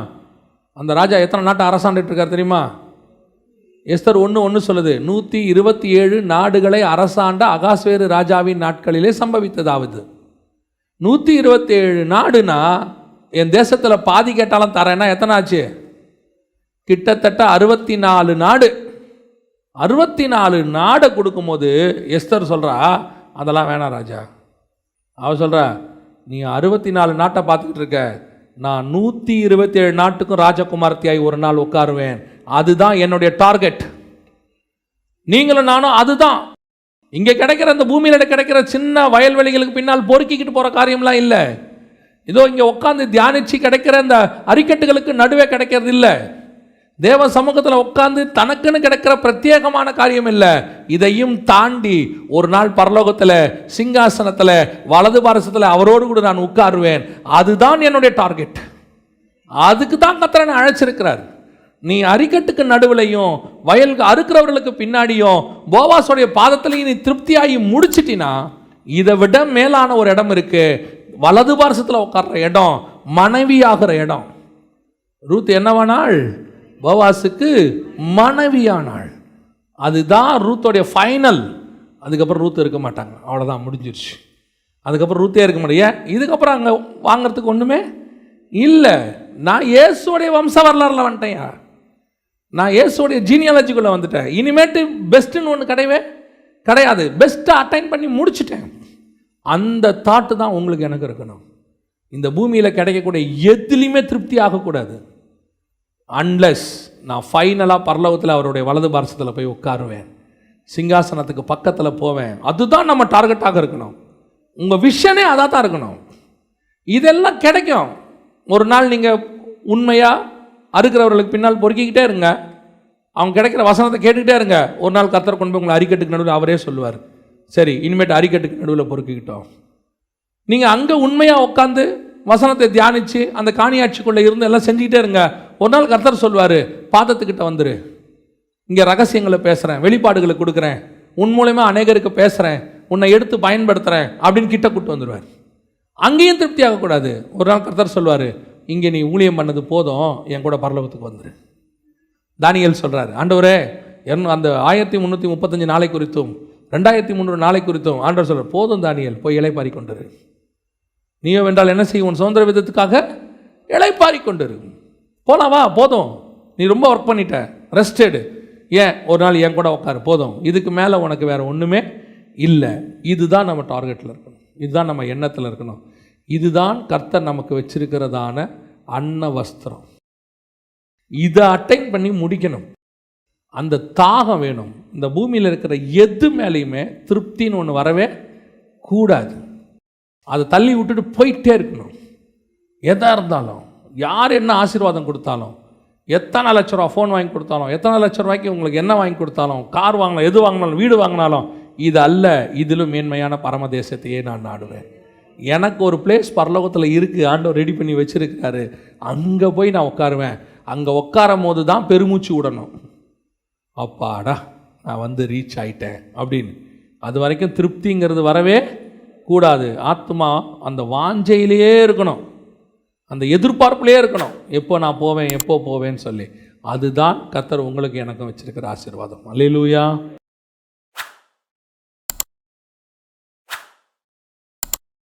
அந்த ராஜா எத்தனை நாட்டை அரசாண்டுட்டு இருக்கார் தெரியுமா? எஸ்தர் 1:1 சொல்லுது, 127 நாடுகளை அரசாண்ட அகாஸ்வேரு ராஜாவின் நாட்களிலே சம்பவித்ததாவது. 127 நாடுனா என் தேசத்தில் பாதி கேட்டாலும் தரேன்னா எத்தனை ஆச்சு? கிட்டத்தட்ட 64 நாடு. 64 நாடை கொடுக்கும்போது எஸ்தர் சொல்கிறா, அதெல்லாம் வேணாம் ராஜா. அவ சொல்கிறா, நீ 64 நாட்டை பார்த்துக்கிட்டு இருக்க, நான் 127 நாட்டுக்கும் ராஜகுமார்த்தியாய் ஒரு நாள் உட்காருவேன். அதுதான் என்னுடைய டார்கெட். நீங்களும் நானும் அதுதான். இங்கே கிடைக்கிற இந்த பூமியில் கிடைக்கிற சின்ன வயல்வெளிகளுக்கு பின்னால் பொறுக்கிக்கிட்டு போகிற காரியம்லாம் இல்லை. இதோ இங்கே உட்காந்து தியானிச்சு கிடைக்கிற இந்த அரிக்கட்டுகளுக்கு நடுவே கிடைக்கிறது இல்லை. தேவ சமூகத்தில் உட்கார்ந்து தனக்குன்னு கிடைக்கிற பிரத்யேகமான காரியம் இல்லை. இதையும் தாண்டி ஒரு நாள் பரலோகத்தில் சிங்காசனத்தில் வலது பாரசத்தில் அவரோடு கூட நான் உட்காருவேன். அதுதான் என்னுடைய டார்கெட். அதுக்கு தான் கர்த்தர் என்னை அழைச்சிருக்கிறார். நீ அரிக்கட்டுக்கு நடுவுலையும் வயலுக்கு அறுக்கிறவர்களுக்கு பின்னாடியும் போவாஸோடைய பாதத்திலையும் நீ திருப்தியாகி முடிச்சிட்டினா, இதை விட மேலான ஒரு இடம் இருக்கு. வலது பார்சத்தில் உட்கார்ற இடம் மனைவியாகிற இடம். ரூத் என்னவானாள்? போவாஸுக்கு மனைவியானாள். அதுதான் ரூத்தோடைய ஃபைனல். அதுக்கப்புறம் ரூத் இருக்க மாட்டாங்க, அவ்வளோதான், முடிஞ்சிருச்சு. அதுக்கப்புறம் ரூத்தே இருக்க முடியும். இதுக்கப்புறம் அங்கே வாங்கிறதுக்கு ஒன்றுமே இல்லை. நான் இயேசுடைய வம்ச வரலாறுல வந்துட்டேன், நான் இயேசுடைய ஜீனியாலஜிக்குள்ளே வந்துட்டேன். இனிமேட்டு பெஸ்ட்டுன்னு ஒன்று கிடையவே கிடையாது. பெஸ்ட்டை அட்டைன் பண்ணி முடிச்சுட்டேன். அந்த தாட்டு தான் உங்களுக்கு எனக்கு இருக்கணும். இந்த பூமியில் கிடைக்கக்கூடிய எதுலேயுமே திருப்தி ஆகக்கூடாது. அன்லெஸ் நான் ஃபைனலாக பரலோகத்தில் அவருடைய வலது பார்சத்தில் போய் உட்காருவேன், சிங்காசனத்துக்கு பக்கத்தில் போவேன். அதுதான் நம்ம டார்கெட்டாக இருக்கணும். உங்கள் விஷனே அதாக தான் இருக்கணும். இதெல்லாம் கிடைக்கும். ஒரு நாள் நீங்கள் உண்மையாக அறுக்கிறவர்களுக்கு பின்னால் பொறுக்கிக்கிட்டே இருங்க, அவங்க கிடைக்கிற வசனத்தை கேட்டுக்கிட்டே இருங்க. ஒரு நாள் கர்த்தர் கொண்டு போய் உங்களை அரிக்கட்டுக்கு நடுவில் அவரே சொல்லுவார், சரி இனிமேட்டு அரிக்கட்டுக்கு நடுவில் பொறுக்கிக்கிட்டோம். நீங்கள் அங்கே உண்மையாக உட்காந்து வசனத்தை தியானித்து அந்த காணியாட்சிக்குள்ளே இருந்து எல்லாம் செஞ்சுக்கிட்டே இருங்க. ஒரு நாள் கர்த்தர் சொல்வார், பாதத்துக்கிட்ட வந்துரு, இங்கே ரகசியங்களை பேசுகிறேன், வெளிப்பாடுகளை கொடுக்குறேன், உன் மூலமா அநேகருக்கு பேசுகிறேன், உன்னை எடுத்து பயன்படுத்துகிறேன் அப்படின்னு கிட்ட கூட்டு வந்துடுவார். அங்கேயும் திருப்தி ஆகக்கூடாது. ஒரு நாள் கர்த்தர் சொல்வார், இங்கே நீ ஊழியம் பண்ணது போதும், என் கூட பரலோகத்துக்கு வந்துரு. தானியேல் சொல்கிறார், ஆண்டவரே அந்த 1335 நாளை குறித்தும் 2300 நாளை குறித்தும் ஆண்டவர் சொல்கிறார், போதும் தானியேல், போய் இளைப்பாரி கொண்டிரு. நீயோ வென்றால் என்ன செய்யும், உன் சுதந்திர விதத்துக்காக இளைப்பாரி கொண்டிரு. போலாம், வா, போதும், நீ ரொம்ப ஒர்க் பண்ணிட்ட, ரெஸ்ட் எடு, ஏன் ஒரு நாள் என் கூட உட்காரு, போதும், இதுக்கு மேலே உனக்கு வேறு ஒன்றுமே இல்லை. இதுதான் நம்ம டார்கெட்டில் இருக்கணும், இதுதான் நம்ம எண்ணத்தில் இருக்கணும். இதுதான் கர்த்தர் நமக்கு வச்சிருக்கிறதான அன்ன வஸ்திரம். இதை அட்டைன் பண்ணி முடிக்கணும். அந்த தாகம் வேணும். இந்த பூமியில் இருக்கிற எது மேலேயுமே திருப்தின்னு ஒன்று வரவே கூடாது. அதை தள்ளி விட்டுட்டு போயிட்டே இருக்கணும். எதாக இருந்தாலும், யார் என்ன ஆசீர்வாதம் கொடுத்தாலும், எத்தனை லட்ச ரூபா ஃபோன் வாங்கி கொடுத்தாலும், எத்தனை லட்ச ரூபாய்க்கு உங்களுக்கு என்ன வாங்கி கொடுத்தாலும், கார் வாங்கினாலும், எது வாங்கினாலும், வீடு வாங்கினாலும், இது அல்ல, இதிலும் மேன்மையான பரமதேசத்தையே நான் நாடுவேன். எனக்கு ஒரு பிளேஸ் பரலோகத்தில் இருக்குது, ஆண்டவர் ரெடி பண்ணி வச்சுருக்காரு, அங்கே போய் நான் உட்காருவேன். அங்கே உட்காரும் போது தான் பெருமூச்சு விடணும், அப்பாடா நான் வந்து ரீச் ஆயிட்டேன் அப்படின்னு. அது வரைக்கும் திருப்திங்கிறது வரவே கூடாது. ஆத்மா அந்த வாஞ்சையிலேயே இருக்கணும், அந்த எதிர்பார்ப்புலேயே இருக்கணும், எப்போ நான் போவேன், எப்போ போவேன்னு சொல்லி. அதுதான் கர்த்தர் உங்களுக்கு எனக்கும் வச்சிருக்கிற ஆசீர்வாதம். அல்லேலூயா.